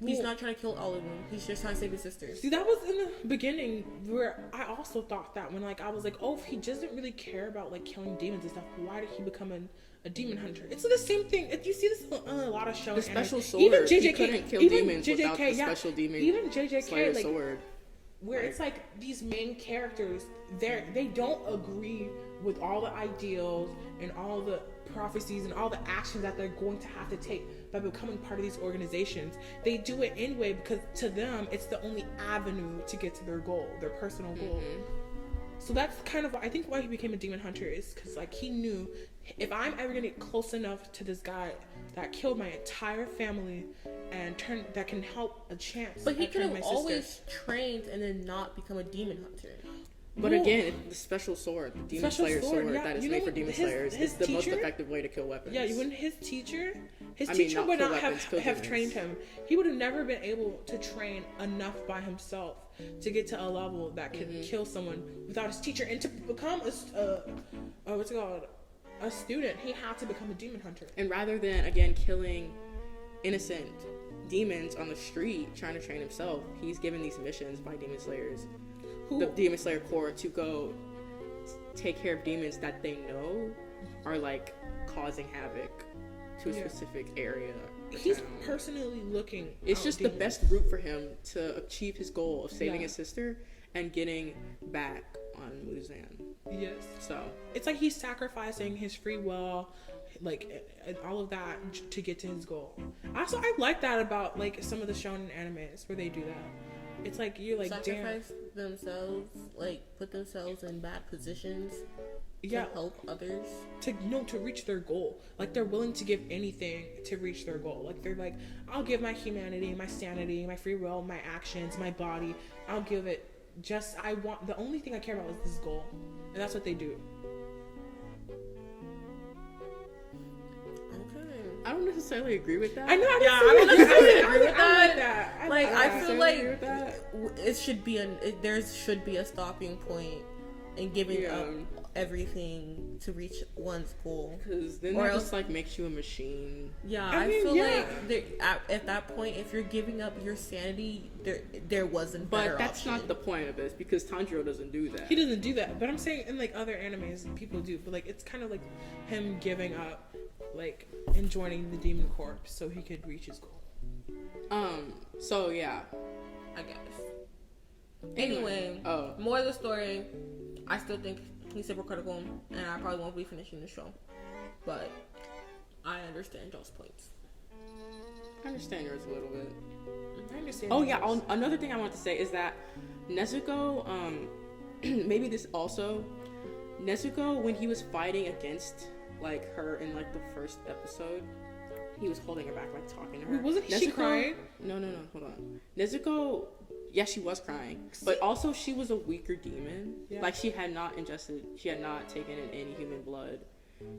Speaker 1: He's not trying to kill all of them. He's just trying to save his sisters.
Speaker 2: See, that was in the beginning where I also thought that, when like I was like, oh, if he doesn't really care about like killing demons and stuff, why did he become a demon hunter? It's the same thing. If you see this on a lot of shows,
Speaker 3: The special
Speaker 2: anime.
Speaker 3: sword.
Speaker 2: Even JJK,
Speaker 3: He couldn't kill
Speaker 2: even
Speaker 3: demons
Speaker 2: JJK,
Speaker 3: without the special demon.
Speaker 2: Even JJK,
Speaker 3: Slayer
Speaker 2: like,
Speaker 3: sword.
Speaker 2: where it's like these main characters, they don't agree with all the ideals and all the prophecies and all the actions that they're going to have to take by becoming part of these organizations. They do it anyway because to them it's the only avenue to get to their goal, their personal goal. Mm-hmm. So that's kind of, I think, why he became a demon hunter, is because like he knew, if I'm ever gonna get close enough to this guy that killed my entire family and that can help a chance.
Speaker 1: But he could have always trained and then not become a demon hunter.
Speaker 3: But again, the special sword, the Demon Slayer sword
Speaker 2: yeah,
Speaker 3: that is made for Demon Slayers, is the most effective way to kill weapons.
Speaker 2: Yeah, when his teacher
Speaker 3: not
Speaker 2: would not
Speaker 3: weapons,
Speaker 2: have trained him. He would have never been able to train enough by himself to get to a level that could kill someone without his teacher. And to become a student, he had to become a demon hunter.
Speaker 3: And rather than, again, killing innocent demons on the street trying to train himself, he's given these missions by Demon Slayers. The Demon Slayer Corps to go take care of demons that they know are like causing havoc to a specific area.
Speaker 2: He's personally looking.
Speaker 3: It's just
Speaker 2: demons.
Speaker 3: the best route for him to achieve his goal of saving his sister and getting back on Muzan.
Speaker 2: Yes.
Speaker 3: So
Speaker 2: it's like he's sacrificing his free will, like and all of that to get to his goal. Also, I like that about like some of the shonen animes where they do that. It's like you're like
Speaker 1: sacrifice themselves, like put themselves in bad positions to help others
Speaker 2: to reach their goal. Like they're willing to give anything to reach their goal. Like they're like, I'll give my humanity, my sanity, my free will, my actions, my body. I'll give it. Just I want the only thing I care about is this goal, and that's what they do.
Speaker 1: Okay.
Speaker 3: I don't necessarily agree with that.
Speaker 2: I know.
Speaker 1: I don't necessarily agree with
Speaker 2: I like
Speaker 1: that.
Speaker 2: that.
Speaker 1: Like I feel like
Speaker 3: it
Speaker 1: should be there should be a stopping point in giving up everything to reach one's goal.
Speaker 3: Because then that just like makes you a machine.
Speaker 1: Yeah, I feel like at that point, if you're giving up your sanity, there wasn't better
Speaker 3: But that's
Speaker 1: option.
Speaker 3: not the point of this, because Tanjiro doesn't do that.
Speaker 2: He doesn't do that. But I'm saying in like other animes, people do. But like it's kind of like him giving up, like and joining the demon corps so he could reach his goal.
Speaker 3: So yeah,
Speaker 1: I guess. Anyway, more of the story. I still think he's super critical, and I probably won't be finishing the show. But I understand y'all's points.
Speaker 3: I understand yours a little bit.
Speaker 2: I understand.
Speaker 3: Oh yeah, another thing I want to say is that Nezuko, maybe this also, Nezuko, when he was fighting against like her in like the first episode, he was holding her back, like talking to her.
Speaker 2: Wait, wasn't she crying?
Speaker 3: No, hold on. Nezuko, yeah, she was crying, but also she was a weaker demon.
Speaker 2: Yeah.
Speaker 3: Like she had not taken in any human blood.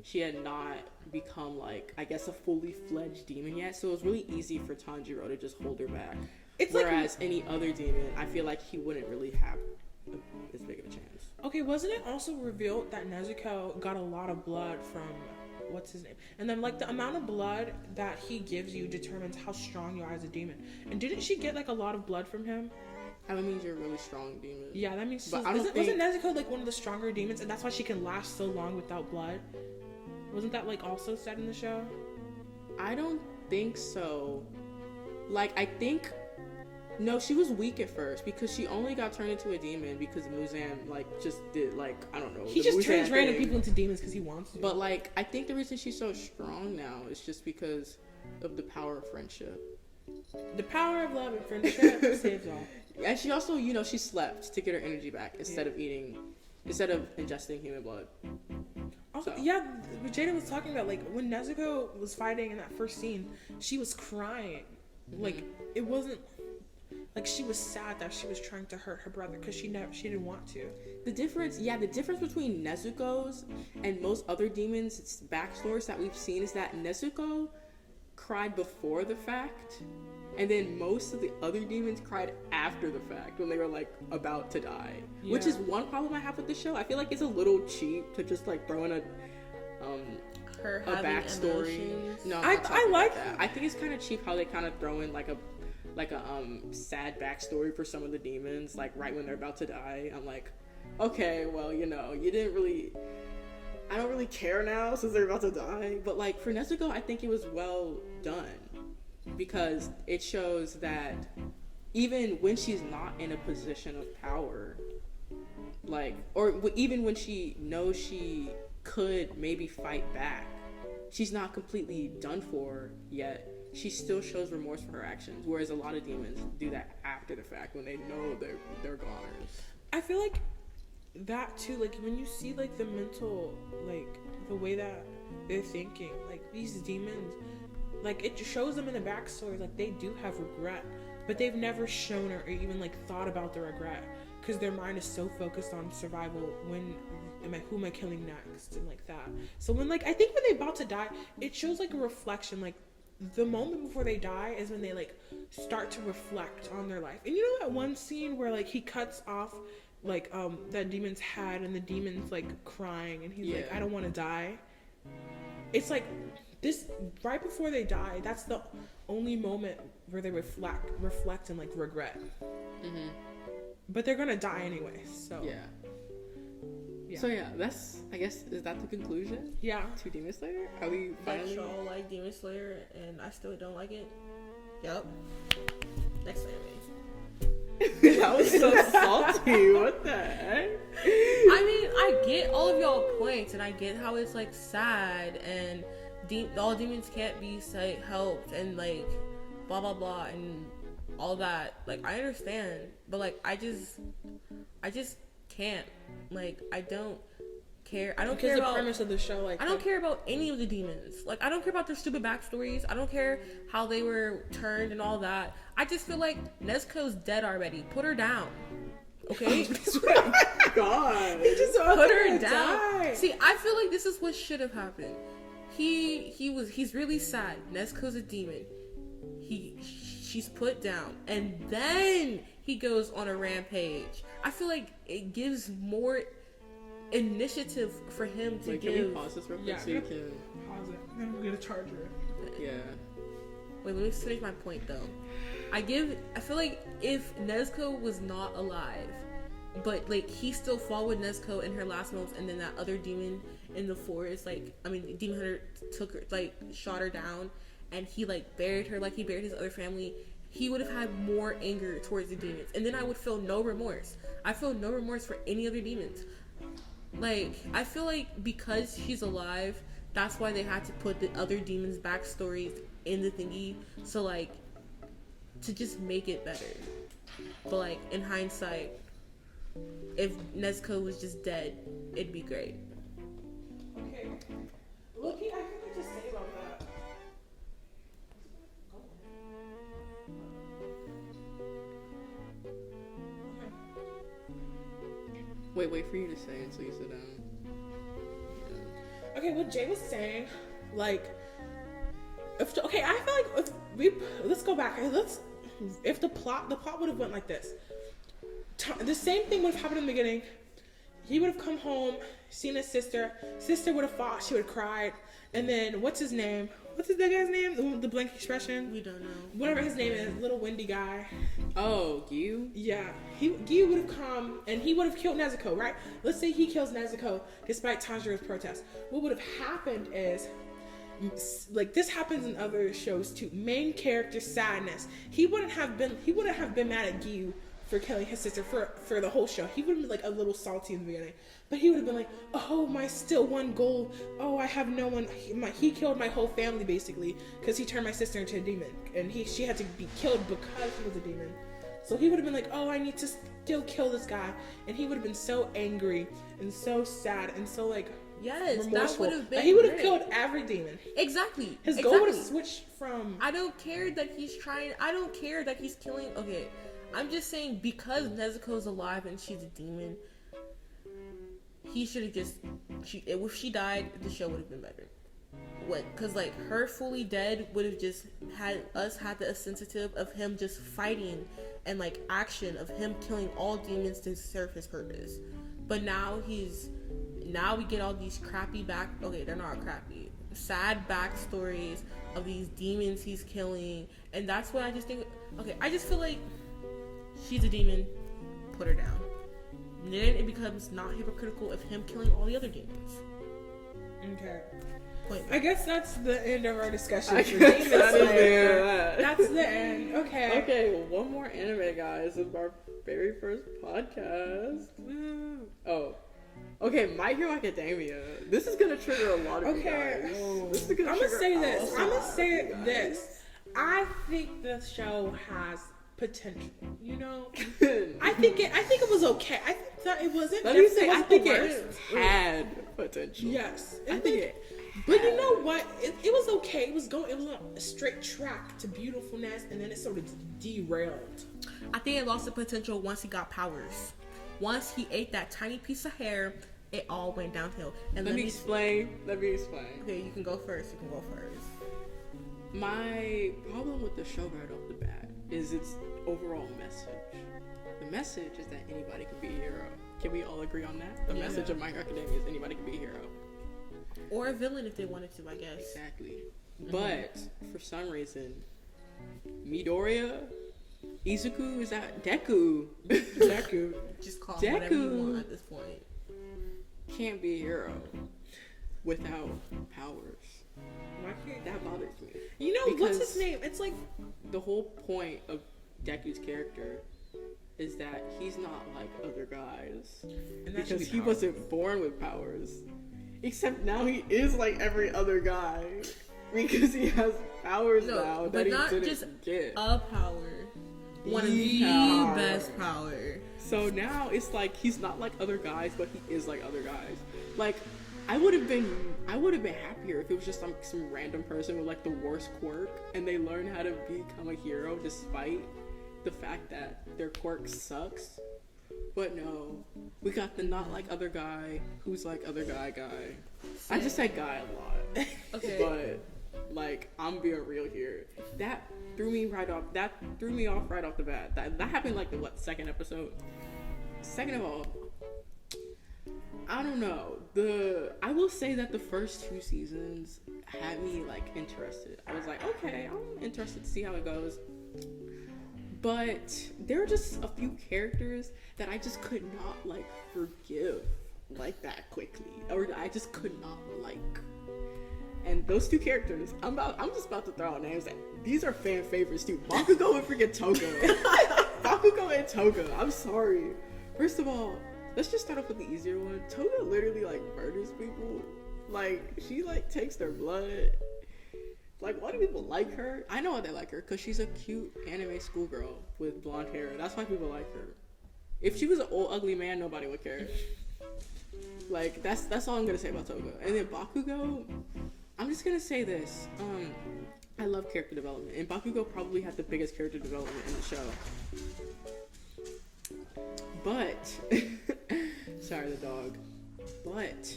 Speaker 3: She had not become like, I guess, a fully fledged demon yet. So it was really easy for Tanjiro to just hold her back. Whereas any other demon, I feel like he wouldn't really have as big of a chance.
Speaker 2: Okay, wasn't it also revealed that Nezuko got a lot of blood from what's his name? And then like the amount of blood that he gives you determines how strong you are as a demon. And didn't she get like a lot of blood from him?
Speaker 3: That means you're a really strong demon.
Speaker 2: Yeah, that means.
Speaker 3: But
Speaker 2: wasn't Nezuko like one of the stronger demons, and that's why she can last so long without blood? Wasn't that like also said in the show?
Speaker 3: I don't think so. Like I think. No, she was weak at first because she only got turned into a demon because Muzan like just did like, I don't know.
Speaker 2: He just turns random people into demons because he wants to.
Speaker 3: But like I think the reason she's so strong now is just because of the power of friendship.
Speaker 2: The power of love and friendship saves all.
Speaker 3: And she also, she slept to get her energy back instead of ingesting human blood.
Speaker 2: Also, yeah, what Jada was talking about, like when Nezuko was fighting in that first scene, she was crying. Mm-hmm. Like it wasn't like she was sad that she was trying to hurt her brother because she didn't want to.
Speaker 3: The difference between Nezuko's and most other demons' backstories that we've seen is that Nezuko cried before the fact, and then most of the other demons cried after the fact when they were like about to die. Yeah. Which is one problem I have with the show. I feel like it's a little cheap to just like throw in a backstory. Emotions. No, I like that. I think it's kind of cheap how they kind of throw in like a sad backstory for some of the demons, like right when they're about to die. I'm like, okay, well, you didn't really. I don't really care now since they're about to die. But like for Nezuko, I think it was well done because it shows that even when she's not in a position of power, like, or even when she knows she could maybe fight back, she's not completely done for yet. She still shows remorse for her actions, whereas a lot of demons do that after the fact when they know they're goners.
Speaker 2: I feel like that too, like when you see like the mental, like the way that they're thinking, like these demons, like it shows them in the backstory, like they do have regret, but they've never shown or even like thought about the regret because their mind is so focused on survival. Who am I killing next and like that. So when like I think when they're about to die, it shows like a reflection, like the moment before they die is when they like start to reflect on their life. And you know that one scene where like he cuts off like that demon's head and the demon's like crying and he's like, I don't want to die. It's like this right before they die, that's the only moment where they reflect and like regret. Mm-hmm. But they're gonna die anyway, so Yeah.
Speaker 3: So yeah, that's, I guess, is that the conclusion
Speaker 2: Yeah.
Speaker 3: to Demon Slayer? Are we
Speaker 1: That
Speaker 3: finally?
Speaker 1: y'all like Demon Slayer and I still don't like it. Yep. Next anime.
Speaker 3: That was so salty. What the heck?
Speaker 1: I mean, I get all of y'all points, and I get how it's like sad, and all demons can't be helped, and like blah blah blah, and all that. Like, I understand, but like I just can't. Like, I don't care. I don't care
Speaker 2: the
Speaker 1: about
Speaker 2: premise of the show. Like,
Speaker 1: I don't care about any of the demons. Like, I don't care about their stupid backstories. I don't care how they were turned and all that. I just feel like Nezuko's dead already. Put her down. Okay?
Speaker 3: God.
Speaker 2: He just
Speaker 1: Put her down.
Speaker 2: Die.
Speaker 1: See, I feel like this is what should have happened. He's really sad. Nezuko's a demon. She's put down, and then he goes on a rampage. I feel like it gives more initiative for him to
Speaker 3: Wait,
Speaker 1: give.
Speaker 3: can we pause this real quick so you can?
Speaker 2: Pause it. I'm gonna get a charger.
Speaker 3: Yeah.
Speaker 1: Wait, let me finish my point though. I feel like if Nezuko was not alive, but like he still fought with Nezuko in her last moments, and then that other demon in the forest, Demon Hunter took her, like shot her down, and he like buried her like he buried his other family. He would have had more anger towards the demons, and then I would feel no remorse. I feel no remorse for any other demons. Like, I feel like because she's alive, that's why they had to put the other demons' backstories in the thingy, so like to just make it better. But like in hindsight, if Nezuko was just dead, it'd be great.
Speaker 2: Okay. Loki, I think I just say about that.
Speaker 3: Wait for you to say until you sit down. Yeah.
Speaker 2: Okay, what Jay was saying, like, I feel like let's go back. If the plot would have went like this, the same thing would have happened in the beginning. He would have come home, seen his sister. Sister would have fought. She would have cried. And then what's his name? What's that guy's name? The blank expression.
Speaker 1: We don't know.
Speaker 2: Whatever his name is, little windy guy.
Speaker 3: Oh, Gyu?
Speaker 2: Yeah, Gyu would have come and he would have killed Nezuko, right? Let's say he kills Nezuko despite Tanjiro's protest. What would have happened is, like this happens in other shows too. Main character sadness. He wouldn't have been mad at Gyu for killing his sister for the whole show. He would have been like a little salty in the beginning, but he would have been like, oh, my still one goal. Oh, I have no one. He killed my whole family basically because he turned my sister into a demon, and she had to be killed because he was a demon. So he would have been like, oh, I need to still kill this guy, and he would have been so angry and so sad and so like
Speaker 1: Yes,
Speaker 2: remorseful.
Speaker 1: that would have been.
Speaker 2: He would have
Speaker 1: great.
Speaker 2: killed every demon.
Speaker 1: Exactly.
Speaker 2: His goal would have switched from.
Speaker 1: I don't care that he's trying. I don't care that he's killing. Okay, I'm just saying because Nezuko's alive and she's a demon, he should have just. If she died, the show would have been better. What? Because like her fully dead would have just had the sensitive of him just fighting and like action of him killing all demons to serve his purpose. But now we get all these crappy they're not crappy, sad backstories of these demons he's killing, and that's what I just think. Okay, I just feel like she's a demon, put her down. And then it becomes not hypocritical of him killing all the other demons.
Speaker 2: Okay.
Speaker 1: Point.
Speaker 2: I guess that's the end of our discussion
Speaker 3: I
Speaker 2: for
Speaker 3: guess
Speaker 2: Demon
Speaker 3: that is
Speaker 2: Slayer.
Speaker 3: it.
Speaker 2: That's the end. Okay.
Speaker 3: Okay, one more anime, guys. This is our very first podcast. Woo. Oh. Okay, My Hero Academia. This is gonna trigger a lot of you guys. This is gonna
Speaker 2: I'm
Speaker 3: trigger
Speaker 2: gonna say
Speaker 3: a
Speaker 2: this.
Speaker 3: lot
Speaker 2: I'm gonna
Speaker 3: of
Speaker 2: say
Speaker 3: you guys.
Speaker 2: this. I think the show has potential. You know, I think it was okay. I think that it wasn't.
Speaker 3: Let me say, I
Speaker 2: wasn't
Speaker 3: think
Speaker 2: the
Speaker 3: it
Speaker 2: worst.
Speaker 3: had potential.
Speaker 2: Yes,
Speaker 3: I think it.
Speaker 2: But you know what? It was okay. It was on a straight track to beautifulness, and then it sort of derailed.
Speaker 1: I think it lost the potential once he got powers. Once he ate that tiny piece of hair, it all went downhill. And
Speaker 3: Let me explain.
Speaker 1: Okay, you can go first.
Speaker 3: My problem with the show right off the bat is its overall message. The message is that anybody can be a hero. Can we all agree on that? The message of My Hero Academia is anybody can be a hero.
Speaker 1: Or a villain if they wanted to, I guess.
Speaker 3: Exactly. But for some reason, Midoriya, Izuku, is that Deku?
Speaker 1: Just call him whatever you want at this point.
Speaker 3: can't be a hero without powers.
Speaker 2: Why can't
Speaker 3: That bothers me.
Speaker 2: you know what's
Speaker 3: Because
Speaker 2: his name? It's like
Speaker 3: the whole point of Deku's character is that he's not like other guys.
Speaker 2: and that should
Speaker 3: Because
Speaker 2: be
Speaker 3: he wasn't born with powers. Except now he is like every other guy. Because he has powers now
Speaker 1: but
Speaker 3: that he
Speaker 1: not
Speaker 3: didn't
Speaker 1: just
Speaker 3: get.
Speaker 1: a power. One of the
Speaker 3: power.
Speaker 1: best power.
Speaker 3: So now it's like he's not like other guys, but he is like other guys. Like I would have been happier if it was just some random person with like the worst quirk and they learn how to become a hero despite the fact that their quirk sucks. But no, we got the not like other guy who's like other guy. I just said guy a lot.
Speaker 1: Okay.
Speaker 3: But like I'm being real here. That threw me off right off the bat. That happened like the second episode. Second of all, I don't know. I will say that the first 2 seasons had me like interested. I was like, okay, I'm interested to see how it goes. But there are just a few characters that I just could not like forgive like that quickly, or I just could not like. And those 2 characters, I'm just about to throw out names. These are fan favorites too. Bakugo and freaking Toga. Bakugo and Toga. I'm sorry. First of all, let's just start off with the easier one. Toga literally like murders people. Like she like takes their blood. Like, why do people like her? I know why they like her, because she's a cute anime schoolgirl with blonde hair. That's why people like her. If she was an old ugly man, nobody would care. Like, that's all I'm gonna say about Toga. And then Bakugo, I'm just gonna say this. I love character development, and Bakugo probably had the biggest character development in the show. But, sorry the dog. But,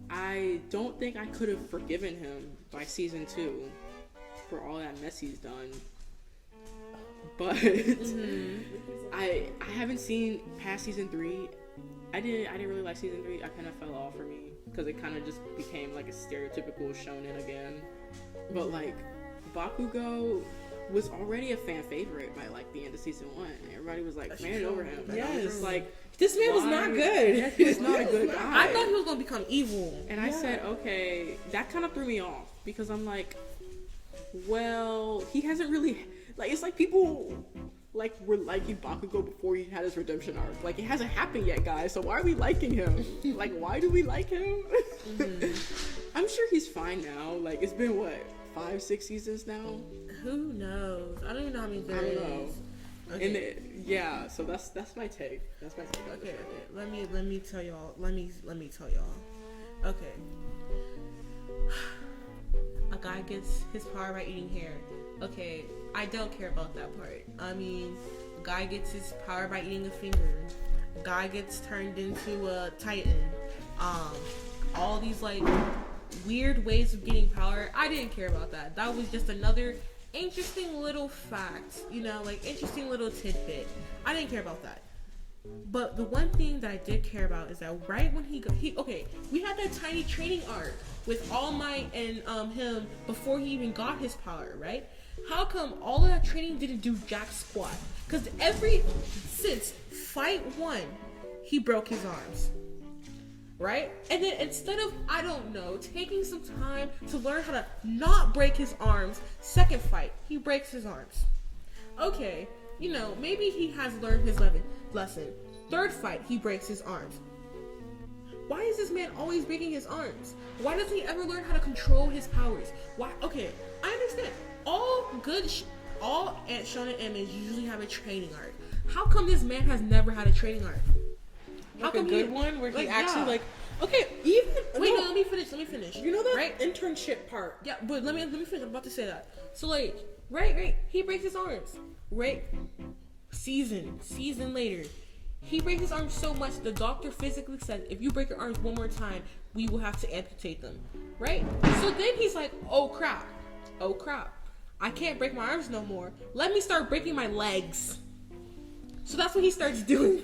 Speaker 3: I don't think I could have forgiven him by season 2 for all that mess he's done. But I haven't seen past season 3. I didn't really like season 3. I kind of fell off for me because it kind of just became like a stereotypical shonen again. But like Bakugo was already a fan favorite by like the end of season 1. Everybody was like fanning over him. And I was just like,
Speaker 2: this man was not good.
Speaker 3: He was not a good guy.
Speaker 1: I thought he was gonna become evil.
Speaker 3: And I said, okay, that kind of threw me off because I'm like, well, he hasn't really, like, it's like people like were liking Bakugo before he had his redemption arc. Like, it hasn't happened yet, guys. So why are we liking him? Like, why do we like him? I'm sure he's fine now. Like, it's been what, 5-6 seasons now?
Speaker 1: Who knows? I don't even know how many there
Speaker 3: I don't
Speaker 1: is.
Speaker 3: know.
Speaker 1: Okay.
Speaker 3: And yeah, so that's my take. That's my take on the
Speaker 1: Okay,
Speaker 3: show.
Speaker 1: let me tell y'all. Let me tell y'all. Okay. A guy gets his power by eating hair. Okay, I don't care about that part. I mean, a guy gets his power by eating a finger. A guy gets turned into a titan. All these like weird ways of getting power. I didn't care about that. That was just another interesting little fact, you know, like interesting little tidbit. I didn't care about that. But the one thing that I did care about is that right when we had that tiny training arc with All Might and him before he even got his power, right? How come all of that training didn't do jack squat? Because since fight 1, he broke his arms. Right? And then instead of, I don't know, taking some time to learn how to not break his arms, second fight, he breaks his arms. Okay, you know, maybe he has learned his lesson. Third fight, he breaks his arms. Why is this man always breaking his arms? Why doesn't he ever learn how to control his powers? Why? Okay, I understand. All shonen animes usually have a training arc. How come this man has never had a training arc?
Speaker 2: Like a good one where he actually like, okay,
Speaker 1: no, let me finish.
Speaker 2: You know that
Speaker 1: right?
Speaker 2: internship part.
Speaker 1: Yeah, but let me finish. I'm about to say that. So like, right, he breaks his arms. Right? Season later. He breaks his arms so much the doctor physically said if you break your arms one more time, we will have to amputate them. Right? So then he's like, oh crap. I can't break my arms no more. Let me start breaking my legs. So that's what he starts doing.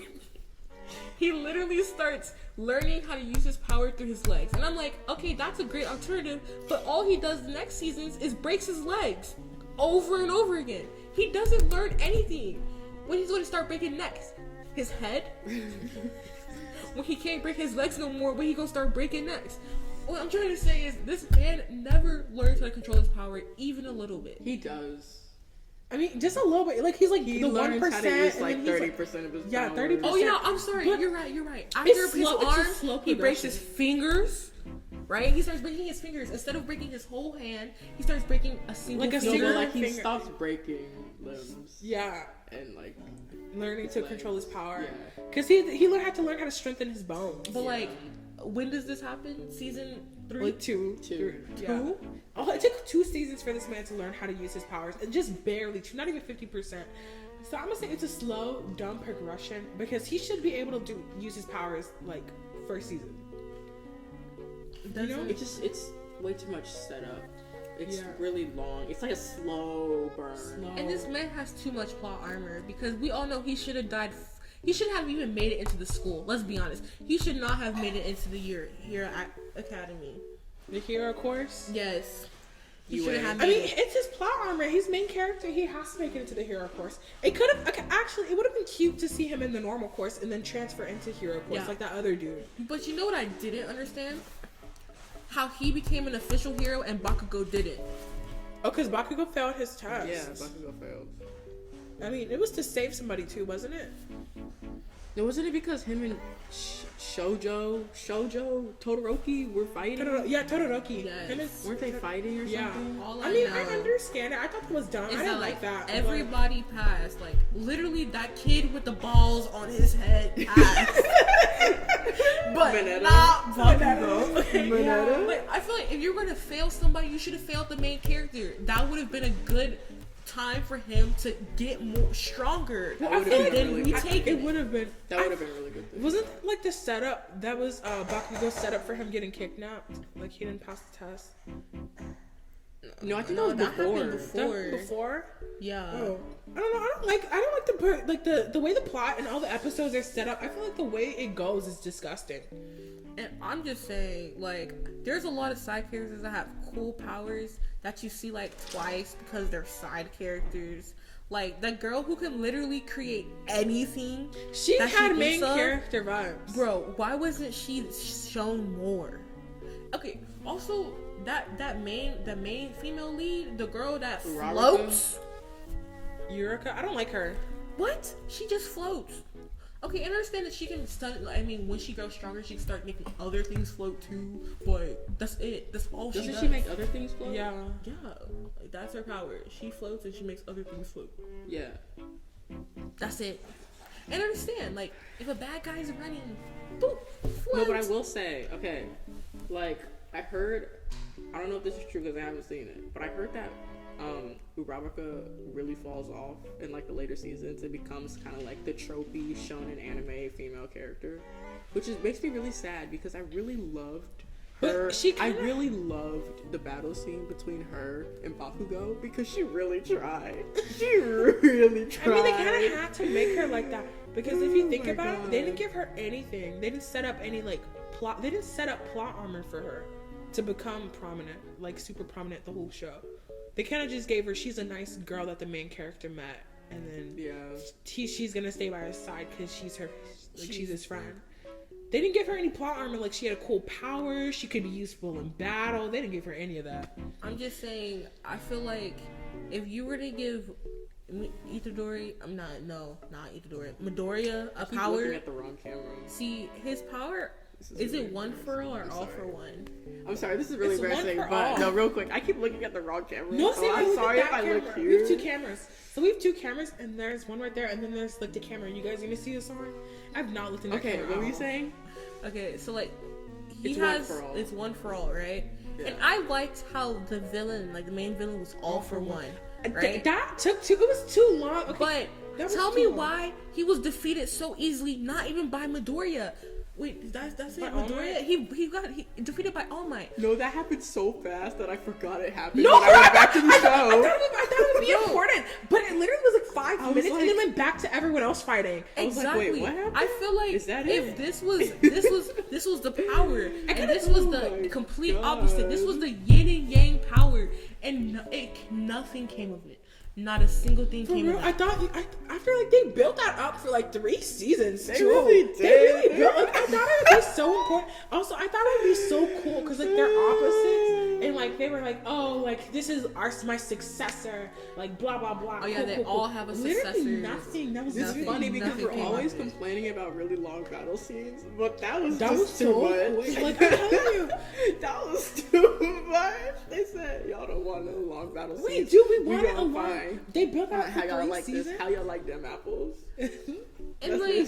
Speaker 1: He literally starts learning how to use his power through his legs. And I'm like, okay, that's a great alternative. But all he does the next seasons is breaks his legs over and over again. He doesn't learn anything. When he's going to start breaking necks? His head? when he can't break his legs no more, when he gonna start breaking necks? What I'm trying to say is this man never learns how to control his power even a little bit.
Speaker 3: He does.
Speaker 2: I mean, just a little bit. Like, he's like
Speaker 3: He
Speaker 2: the
Speaker 3: learns
Speaker 2: 1%.
Speaker 3: how to use like
Speaker 2: and then he's
Speaker 3: 30% of his
Speaker 2: yeah,
Speaker 3: power.
Speaker 2: 30%.
Speaker 1: Oh yeah, I'm sorry.
Speaker 2: But
Speaker 1: You're right. After
Speaker 2: it's
Speaker 1: his
Speaker 2: slow- it's a
Speaker 1: arm,
Speaker 2: slow
Speaker 1: he breaks
Speaker 2: progression.
Speaker 1: his fingers. Right? He starts breaking his fingers. Instead of breaking his whole hand, he starts breaking a single
Speaker 2: Like a
Speaker 3: No,
Speaker 1: finger.
Speaker 3: but like he
Speaker 2: finger.
Speaker 3: stops breaking limbs.
Speaker 2: Yeah,
Speaker 3: And like
Speaker 2: learning to
Speaker 3: like,
Speaker 2: control his power.
Speaker 3: yeah.
Speaker 2: Because he had to learn how to strengthen his bones.
Speaker 1: But like, when does this happen? Season 3?
Speaker 2: Like two.
Speaker 1: Yeah.
Speaker 2: Oh, it took 2 seasons for this man to learn how to use his powers, and just barely 2, not even 50%. So I'm gonna say it's a slow, dumb progression because he should be able to use his powers like first season. You know?
Speaker 3: it's way too much setup. It's
Speaker 2: Yeah.
Speaker 3: really long. It's like a slow burn.
Speaker 1: And this man has too much plot armor because we all know he should have died. He shouldn't have even made it into the school. Let's be honest. He should not have made it into the Hero Academy.
Speaker 2: The hero course.
Speaker 1: Yes. He
Speaker 3: You
Speaker 1: should have
Speaker 3: ain't.
Speaker 1: had
Speaker 2: I
Speaker 1: made
Speaker 2: mean,
Speaker 1: it.
Speaker 2: it's his plot armor. He's main character. He has to make it into the hero course. It could have actually. It would have been cute to see him in the normal course and then transfer into hero course
Speaker 1: Yeah.
Speaker 2: like that other dude.
Speaker 1: But you know what I didn't understand? How he became an official hero and Bakugo didn't.
Speaker 2: Oh, because Bakugo failed his test.
Speaker 3: Yeah, Bakugo failed.
Speaker 2: I mean, it was to save somebody too, wasn't it?
Speaker 3: No, wasn't it because him and Shoujo, Todoroki were fighting?
Speaker 2: Todoroki.
Speaker 1: Yes.
Speaker 2: Him and-
Speaker 3: Weren't they fighting or
Speaker 2: Yeah.
Speaker 3: something?
Speaker 1: All
Speaker 2: I mean,
Speaker 1: know
Speaker 2: I understand it. I thought that was dumb. I
Speaker 1: is
Speaker 2: didn't
Speaker 1: that
Speaker 2: like that. but-
Speaker 1: everybody passed. Like literally that kid with the balls on his head passed. But
Speaker 3: Mineta.
Speaker 1: not Bakugo.
Speaker 3: Mineta.
Speaker 1: Like I feel like if you're gonna fail somebody, you should have failed the main character. That would have been a good time for him to get more stronger,
Speaker 3: That
Speaker 1: and
Speaker 3: would've been
Speaker 1: then
Speaker 3: really
Speaker 1: we
Speaker 3: good.
Speaker 1: take
Speaker 2: It
Speaker 1: it.
Speaker 2: would have been.
Speaker 3: That would have been a really good thing.
Speaker 2: Wasn't like the setup that was Bakugo's setup for him getting kidnapped? Like he didn't pass the test.
Speaker 3: No, I think
Speaker 1: No,
Speaker 3: that
Speaker 1: that
Speaker 3: was
Speaker 1: happened
Speaker 3: before.
Speaker 1: before.
Speaker 2: Before?
Speaker 1: Yeah.
Speaker 2: Oh, I don't know. I don't like the way the plot and all the episodes are set up. I feel like the way it goes is disgusting.
Speaker 1: And I'm just saying, like, there's a lot of side characters that have cool powers that you see like twice because they're side characters. Like the girl who can literally create anything.
Speaker 2: She
Speaker 1: that
Speaker 2: had
Speaker 1: she
Speaker 2: main
Speaker 1: thinks of.
Speaker 2: character vibes.
Speaker 1: Bro, why wasn't she shown more? Okay, also the main female lead, the girl that
Speaker 3: Uraraka?
Speaker 1: floats.
Speaker 2: Yurika, I don't like her.
Speaker 1: What? She just floats. Okay, I understand that she can stun. I mean, when she grows stronger, she can start making other things float too. But that's it. That's all she
Speaker 3: Doesn't
Speaker 1: does.
Speaker 3: she make other things float?
Speaker 2: Yeah.
Speaker 1: Yeah, like, that's her power. She floats and she makes other things float.
Speaker 3: Yeah.
Speaker 1: That's it. And I understand, like, if a bad guy's running, boop, float.
Speaker 3: No, but I will say, okay, like I heard, I don't know if this is true because I haven't seen it, but I heard that Uraraka really falls off in like the later seasons. It becomes kind of like the tropey shonen anime female character, which makes me really sad because I really loved her.
Speaker 2: But she
Speaker 3: I
Speaker 2: kinda-
Speaker 3: really loved the battle scene between her and Bakugo because she really tried. She really tried.
Speaker 2: I mean, they kind of had to make her like that because if you think
Speaker 3: my
Speaker 2: about it,
Speaker 3: God.
Speaker 2: they didn't give her anything. They didn't set up any like plot. They didn't set up plot armor for her to become prominent, like super prominent the whole show. They kind of just gave her. She's a nice girl that the main character met, and then
Speaker 3: Yeah.
Speaker 2: she's gonna stay by his side because she's his friend. They didn't give her any plot armor. Like she had a cool power. She could be useful in battle. They didn't give her any of that.
Speaker 1: I'm just saying, I feel like if you were to give Itadori, not Itadori, Midoriya a
Speaker 3: Keep
Speaker 1: power.
Speaker 3: looking at the wrong camera.
Speaker 1: See, his power,
Speaker 3: This
Speaker 1: is
Speaker 3: really
Speaker 1: it one for all or
Speaker 3: I'm
Speaker 1: all
Speaker 3: sorry.
Speaker 1: for one?
Speaker 3: I'm sorry, this is really
Speaker 2: It's one
Speaker 3: embarrassing,
Speaker 2: for
Speaker 3: but
Speaker 2: all.
Speaker 3: no, real quick, I keep looking at the wrong camera.
Speaker 2: No,
Speaker 3: so
Speaker 2: see,
Speaker 3: I'm
Speaker 2: look
Speaker 3: sorry
Speaker 2: at
Speaker 3: if
Speaker 2: that
Speaker 3: I
Speaker 2: camera.
Speaker 3: look
Speaker 2: We have two
Speaker 3: here.
Speaker 2: cameras. So we have two cameras, and there's one right there, and then there's like the camera. You guys gonna see this on? I've not looked in that
Speaker 3: Okay,
Speaker 2: camera.
Speaker 3: what were
Speaker 2: at
Speaker 3: you
Speaker 2: all.
Speaker 3: saying?
Speaker 1: Okay, so like he
Speaker 3: It's one
Speaker 1: has
Speaker 3: for all.
Speaker 1: it's one for all, right?
Speaker 3: Yeah.
Speaker 1: And I liked how the villain, like the main villain, was all for one, right?
Speaker 2: That took too. It was too long. Okay.
Speaker 1: But
Speaker 2: That was
Speaker 1: tell
Speaker 2: too
Speaker 1: me
Speaker 2: long.
Speaker 1: why he was defeated so easily, not even by Midoriya. Wait, that's it.
Speaker 2: By All
Speaker 1: Midoriya,
Speaker 2: Might?
Speaker 1: he got defeated by All Might.
Speaker 3: No, that happened so fast that I forgot it happened.
Speaker 2: No,
Speaker 3: when I went back to the
Speaker 2: I
Speaker 3: show.
Speaker 2: thought it would be
Speaker 1: No.
Speaker 2: important, but it literally was like 5
Speaker 3: I was
Speaker 2: minutes, and
Speaker 3: like-
Speaker 2: then went back to everyone else fighting.
Speaker 3: was like,
Speaker 1: Exactly.
Speaker 3: wait, what happened?
Speaker 1: I feel like
Speaker 3: Is that
Speaker 1: if
Speaker 3: it?
Speaker 1: this was the power, and
Speaker 2: kinda-
Speaker 1: this was
Speaker 3: Oh
Speaker 1: the
Speaker 3: my
Speaker 1: complete
Speaker 3: God.
Speaker 1: opposite. This was the yin and yang power, and nothing came of it. Not a single thing
Speaker 2: For
Speaker 1: came
Speaker 2: real,
Speaker 1: of
Speaker 2: I
Speaker 1: that.
Speaker 2: thought I feel like they built that up for like 3 seasons.
Speaker 3: They
Speaker 2: too.
Speaker 3: really did.
Speaker 2: They really built. Like, I thought it would be so important. Also, I thought it would be so cool because like they're opposites, and like they were like, oh, like this is my successor, like blah blah blah.
Speaker 1: Oh yeah, they all have a successor.
Speaker 2: Literally nothing. That was
Speaker 3: It's
Speaker 1: Nothing-
Speaker 3: funny because
Speaker 1: nothing
Speaker 3: we're
Speaker 1: came
Speaker 3: always
Speaker 1: of it.
Speaker 3: complaining about really long battle scenes, but that was
Speaker 2: so
Speaker 3: too much.
Speaker 2: quick. Like I'm telling you.
Speaker 3: That was too much. They said y'all don't want no long battle scenes.
Speaker 2: Wait, do we want it
Speaker 3: gonna
Speaker 2: alone?
Speaker 3: find
Speaker 2: They built that
Speaker 3: how
Speaker 2: for
Speaker 3: y'all
Speaker 2: 3
Speaker 3: like
Speaker 2: seasons.
Speaker 3: this? How y'all like them apples?
Speaker 1: And like,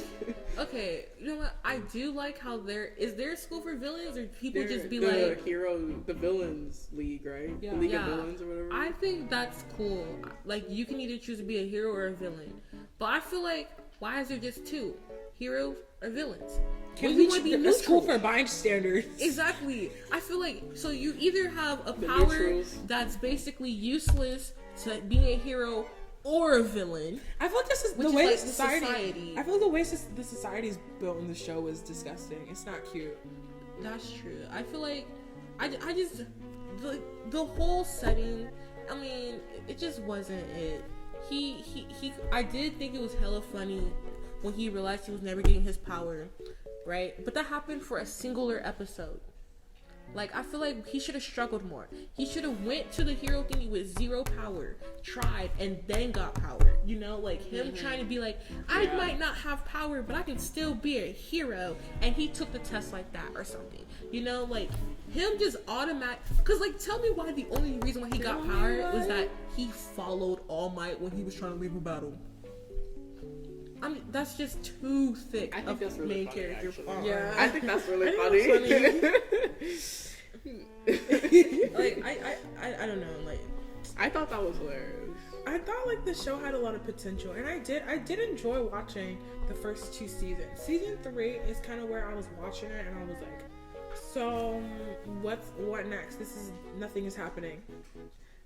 Speaker 1: okay, you know what? I do like how there a school for villains, or people just be
Speaker 3: the
Speaker 1: like,
Speaker 3: the villains league, right?
Speaker 2: Yeah.
Speaker 3: The League
Speaker 1: Yeah.
Speaker 3: of Villains or whatever.
Speaker 1: I think that's cool. Like, you can either choose to be a hero or a villain. But I feel like, why is there just two? Heroes or villains?
Speaker 2: Can
Speaker 1: When
Speaker 2: we
Speaker 1: you wanna
Speaker 2: be
Speaker 1: be
Speaker 2: a school
Speaker 1: neutral.
Speaker 2: for buying standards?
Speaker 1: Exactly. I feel like, so you either have a
Speaker 3: The
Speaker 1: power
Speaker 3: neutrals.
Speaker 1: that's basically useless to being a hero or a villain.
Speaker 2: I feel like this is
Speaker 1: Which
Speaker 2: the
Speaker 1: is
Speaker 2: way
Speaker 1: like
Speaker 2: the
Speaker 1: the
Speaker 2: society.
Speaker 1: society.
Speaker 2: I feel like the way the society is built in the show is disgusting. It's not cute.
Speaker 1: That's true. I feel like I just the whole setting. I mean, it just wasn't it. He. I did think it was hella funny when he realized he was never getting his power, right? But that happened for a singular episode. Like, I feel like he should have struggled more. He should have went to the hero thingy with 0 power, tried, and then got power. You know, like him trying to be like, I
Speaker 3: Yeah.
Speaker 1: might not have power, but I can still be a hero. And he took the test like that or something. You know, like him just automatic. Cause like, tell me why the only reason why he got power was that he followed All Might when he was trying to leave a battle. I mean, that's just too thick.
Speaker 3: I think
Speaker 1: of
Speaker 3: that's really
Speaker 1: main
Speaker 3: funny,
Speaker 1: character.
Speaker 3: actually.
Speaker 1: arc.
Speaker 2: Yeah.
Speaker 3: I think that's really
Speaker 2: I
Speaker 3: funny.
Speaker 1: Like I don't know. Like,
Speaker 3: I thought that was hilarious.
Speaker 2: I thought like the show had a lot of potential, and I did enjoy watching the first 2 seasons. Season 3 is kind of where I was watching it, and I was like, so what next? Nothing is happening.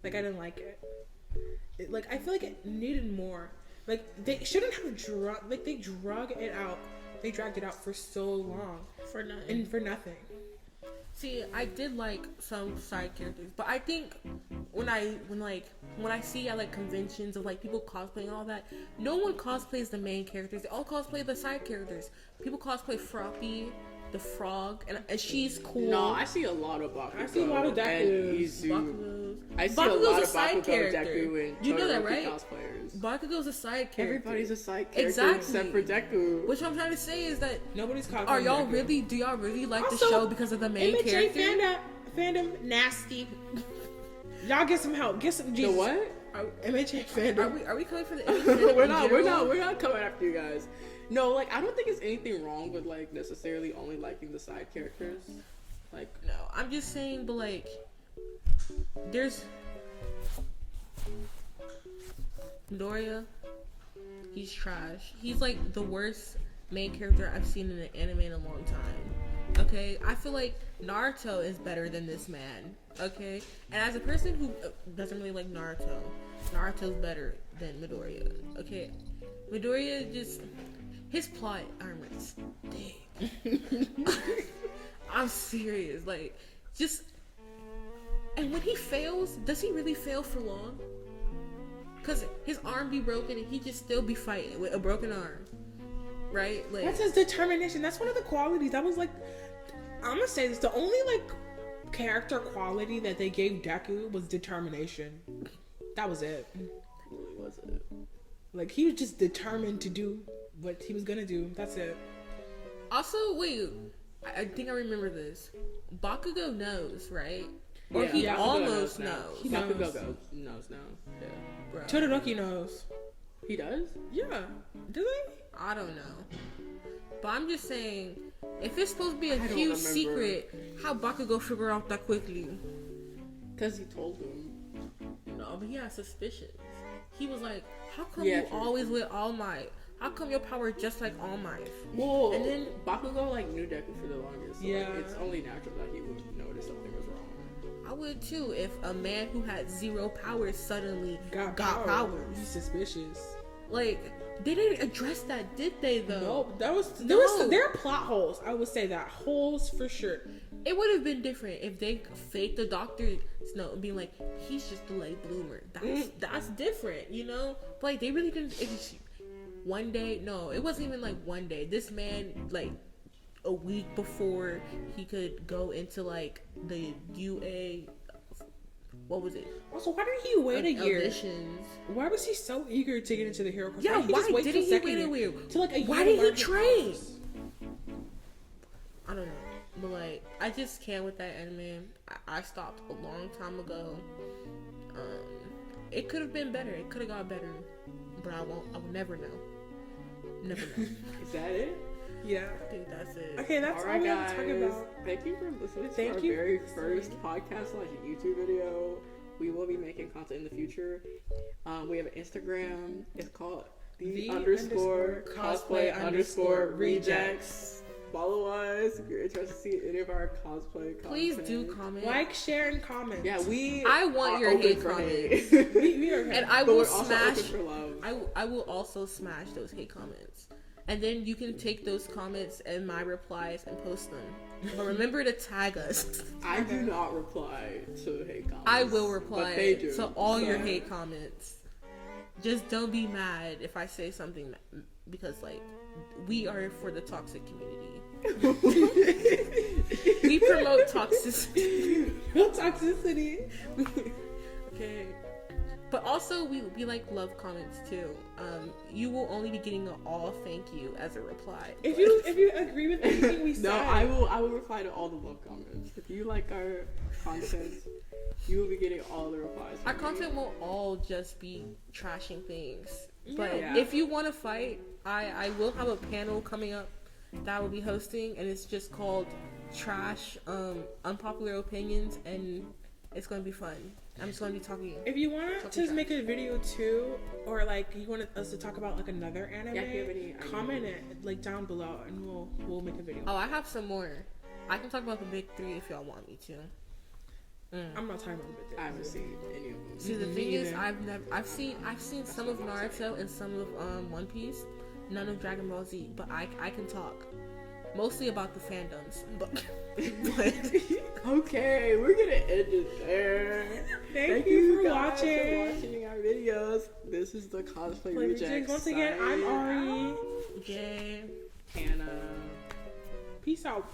Speaker 2: Like I didn't like it. Like I feel like it needed more. Like they shouldn't have they dragged it out. They dragged it out for so long
Speaker 1: for nothing.
Speaker 2: and for nothing.
Speaker 1: See, I did like some side characters, but I think when I see at like conventions of like people cosplaying and all that, no one cosplays the main characters. They all cosplay the side characters. People cosplay Froppy, the frog, and she's cool.
Speaker 3: No, I see a lot of Bakugo.
Speaker 2: I see a lot of
Speaker 3: and
Speaker 2: Dekus.
Speaker 3: Izu.
Speaker 1: Bakugo's.
Speaker 3: I see
Speaker 1: Bakugo's
Speaker 3: a lot
Speaker 1: a
Speaker 3: of
Speaker 1: side
Speaker 3: Bakugo,
Speaker 1: character.
Speaker 3: Deku, and
Speaker 1: You know that,
Speaker 3: Todoroki
Speaker 1: right?
Speaker 3: cosplayers.
Speaker 1: Bakugo's a side character.
Speaker 3: Everybody's a side character
Speaker 1: Exactly.
Speaker 3: except for Deku.
Speaker 1: Which I'm trying to say is that
Speaker 2: Nobody's cosplaying.
Speaker 1: are y'all
Speaker 2: Deku.
Speaker 1: really? Do y'all really like the
Speaker 2: Also,
Speaker 1: show because of the main
Speaker 2: MHA
Speaker 1: character?
Speaker 2: fandom nasty. Y'all get some help. Get some
Speaker 3: The
Speaker 2: Jesus.
Speaker 3: what?
Speaker 2: MHA fandom.
Speaker 1: Are we coming for the independent
Speaker 3: we're
Speaker 1: in
Speaker 3: not
Speaker 1: general?
Speaker 3: coming after you guys. No, like I don't think it's anything wrong with like necessarily only liking the side characters. Like
Speaker 1: No, I'm just saying, but like, there's Midoriya. He's trash. He's like the worst main character I've seen in an anime in a long time. Okay, I feel like Naruto is better than this man. Okay, and as a person who doesn't really like Naruto, Naruto's better than Midoriya. Okay, Midoriya just his plot armors. Dang. I'm serious. Like, just and when he fails, does he really fail for long? Cause his arm be broken and he just still be fighting with a broken arm, right? Like
Speaker 2: That's his determination. That's one of the qualities. That was like, I'm gonna say this. The only like character quality that they gave Deku was determination. That was it.
Speaker 3: really was it?
Speaker 2: Like he was just determined to do what he was gonna do. That's it.
Speaker 1: also wait, I think I remember this. Bakugo knows, right? Or he
Speaker 3: Bakugo
Speaker 1: almost
Speaker 3: now.
Speaker 1: knows.
Speaker 2: He
Speaker 3: Bakugo
Speaker 2: knows.
Speaker 3: knows now. Yeah.
Speaker 1: Bro.
Speaker 2: Todoroki knows.
Speaker 3: He does?
Speaker 2: Yeah. Does he?
Speaker 1: I don't know. But I'm just saying, if it's supposed to be a
Speaker 3: don't
Speaker 1: huge
Speaker 3: remember.
Speaker 1: secret, how Bakugo figure out that quickly?
Speaker 3: Because he told him.
Speaker 1: No, but he had suspicions. He was like, how come
Speaker 3: Yeah,
Speaker 1: you
Speaker 3: true.
Speaker 1: always with All Might? How come your power just like All Might?
Speaker 3: Well,
Speaker 1: And then-
Speaker 3: Bakugo like knew Deku for the longest. So
Speaker 2: Yeah.
Speaker 3: like, it's only natural that he would notice something was wrong.
Speaker 1: I would too if a man who had 0 powers suddenly got
Speaker 2: Got
Speaker 1: powers.
Speaker 2: He's suspicious.
Speaker 1: Like, they didn't address that, did they, though?
Speaker 2: No, there are plot holes. I would say that. Holes for sure.
Speaker 1: It would have been different if they faked the doctor's note and being like, he's just a late bloomer. That's different, you know? But, like, they really didn't. One day, no, it wasn't even like one day. This man, like, a week before he could go into, like, the UA, what was it?
Speaker 2: Also, why did he wait a year?
Speaker 1: Auditions.
Speaker 2: Why was he so eager to get into the hero course?
Speaker 1: Yeah, why didn't he wait a year? Why did he train? I don't know. But, like, I just can't with that anime. I stopped a long time ago. It could have been better. It could have got better. But I will never know. Never know.
Speaker 3: Is that it?
Speaker 2: Yeah.
Speaker 1: I think that's it.
Speaker 2: Okay, that's all we have to talk about.
Speaker 3: Thank you for listening to our very first podcast YouTube video. We will be making content in the future. We have an Instagram. It's called the underscore cosplay underscore rejects. Follow us if you're interested to see any of our cosplay content.
Speaker 1: Please do comment.
Speaker 2: Like, share, and comment.
Speaker 3: Yeah,
Speaker 1: I want your hate comments.
Speaker 2: we are
Speaker 1: and I will smash. I will also smash those hate comments, and then you can take those comments and my replies and post them. But remember to tag us.
Speaker 3: I do not reply to hate comments.
Speaker 1: I will reply to all your
Speaker 3: So-
Speaker 1: hate comments. Just don't be mad if I say something, because like we are for the toxic community. We promote toxicity.
Speaker 2: Toxicity.
Speaker 1: Okay. But also we like love comments too. You will only be getting an all thank you as a reply.
Speaker 2: If you agree with anything we said.
Speaker 3: No, I will reply to all the love comments. If you like our content, you will be getting all the replies.
Speaker 1: Our content will all just be trashing things. But
Speaker 3: Yeah.
Speaker 1: if you want to fight, I will have a panel coming up that I will be hosting, and it's just called Trash Unpopular Opinions, and it's going to be fun. I'm just going to be talking.
Speaker 2: If you want to make a video too, or like you want us to talk about like another anime,
Speaker 3: Yeah, if you have any
Speaker 2: comment it like down below, and we'll make a video.
Speaker 1: Oh, I have some more. I can talk about the big three if y'all want me to.
Speaker 2: I'm not talking about the bit.
Speaker 3: I haven't seen any of them.
Speaker 1: See, the thing is, I've seen some of Naruto and some of One Piece, none of Dragon Ball Z, but I can talk mostly about the fandoms. But
Speaker 3: Okay, we're gonna end it there.
Speaker 2: Thank you for
Speaker 3: guys
Speaker 2: watching.
Speaker 3: for watching our videos. This is the Cosplay Rejects.
Speaker 2: Once again, I'm Ari.
Speaker 1: Yay.
Speaker 3: Hannah.
Speaker 2: Peace out.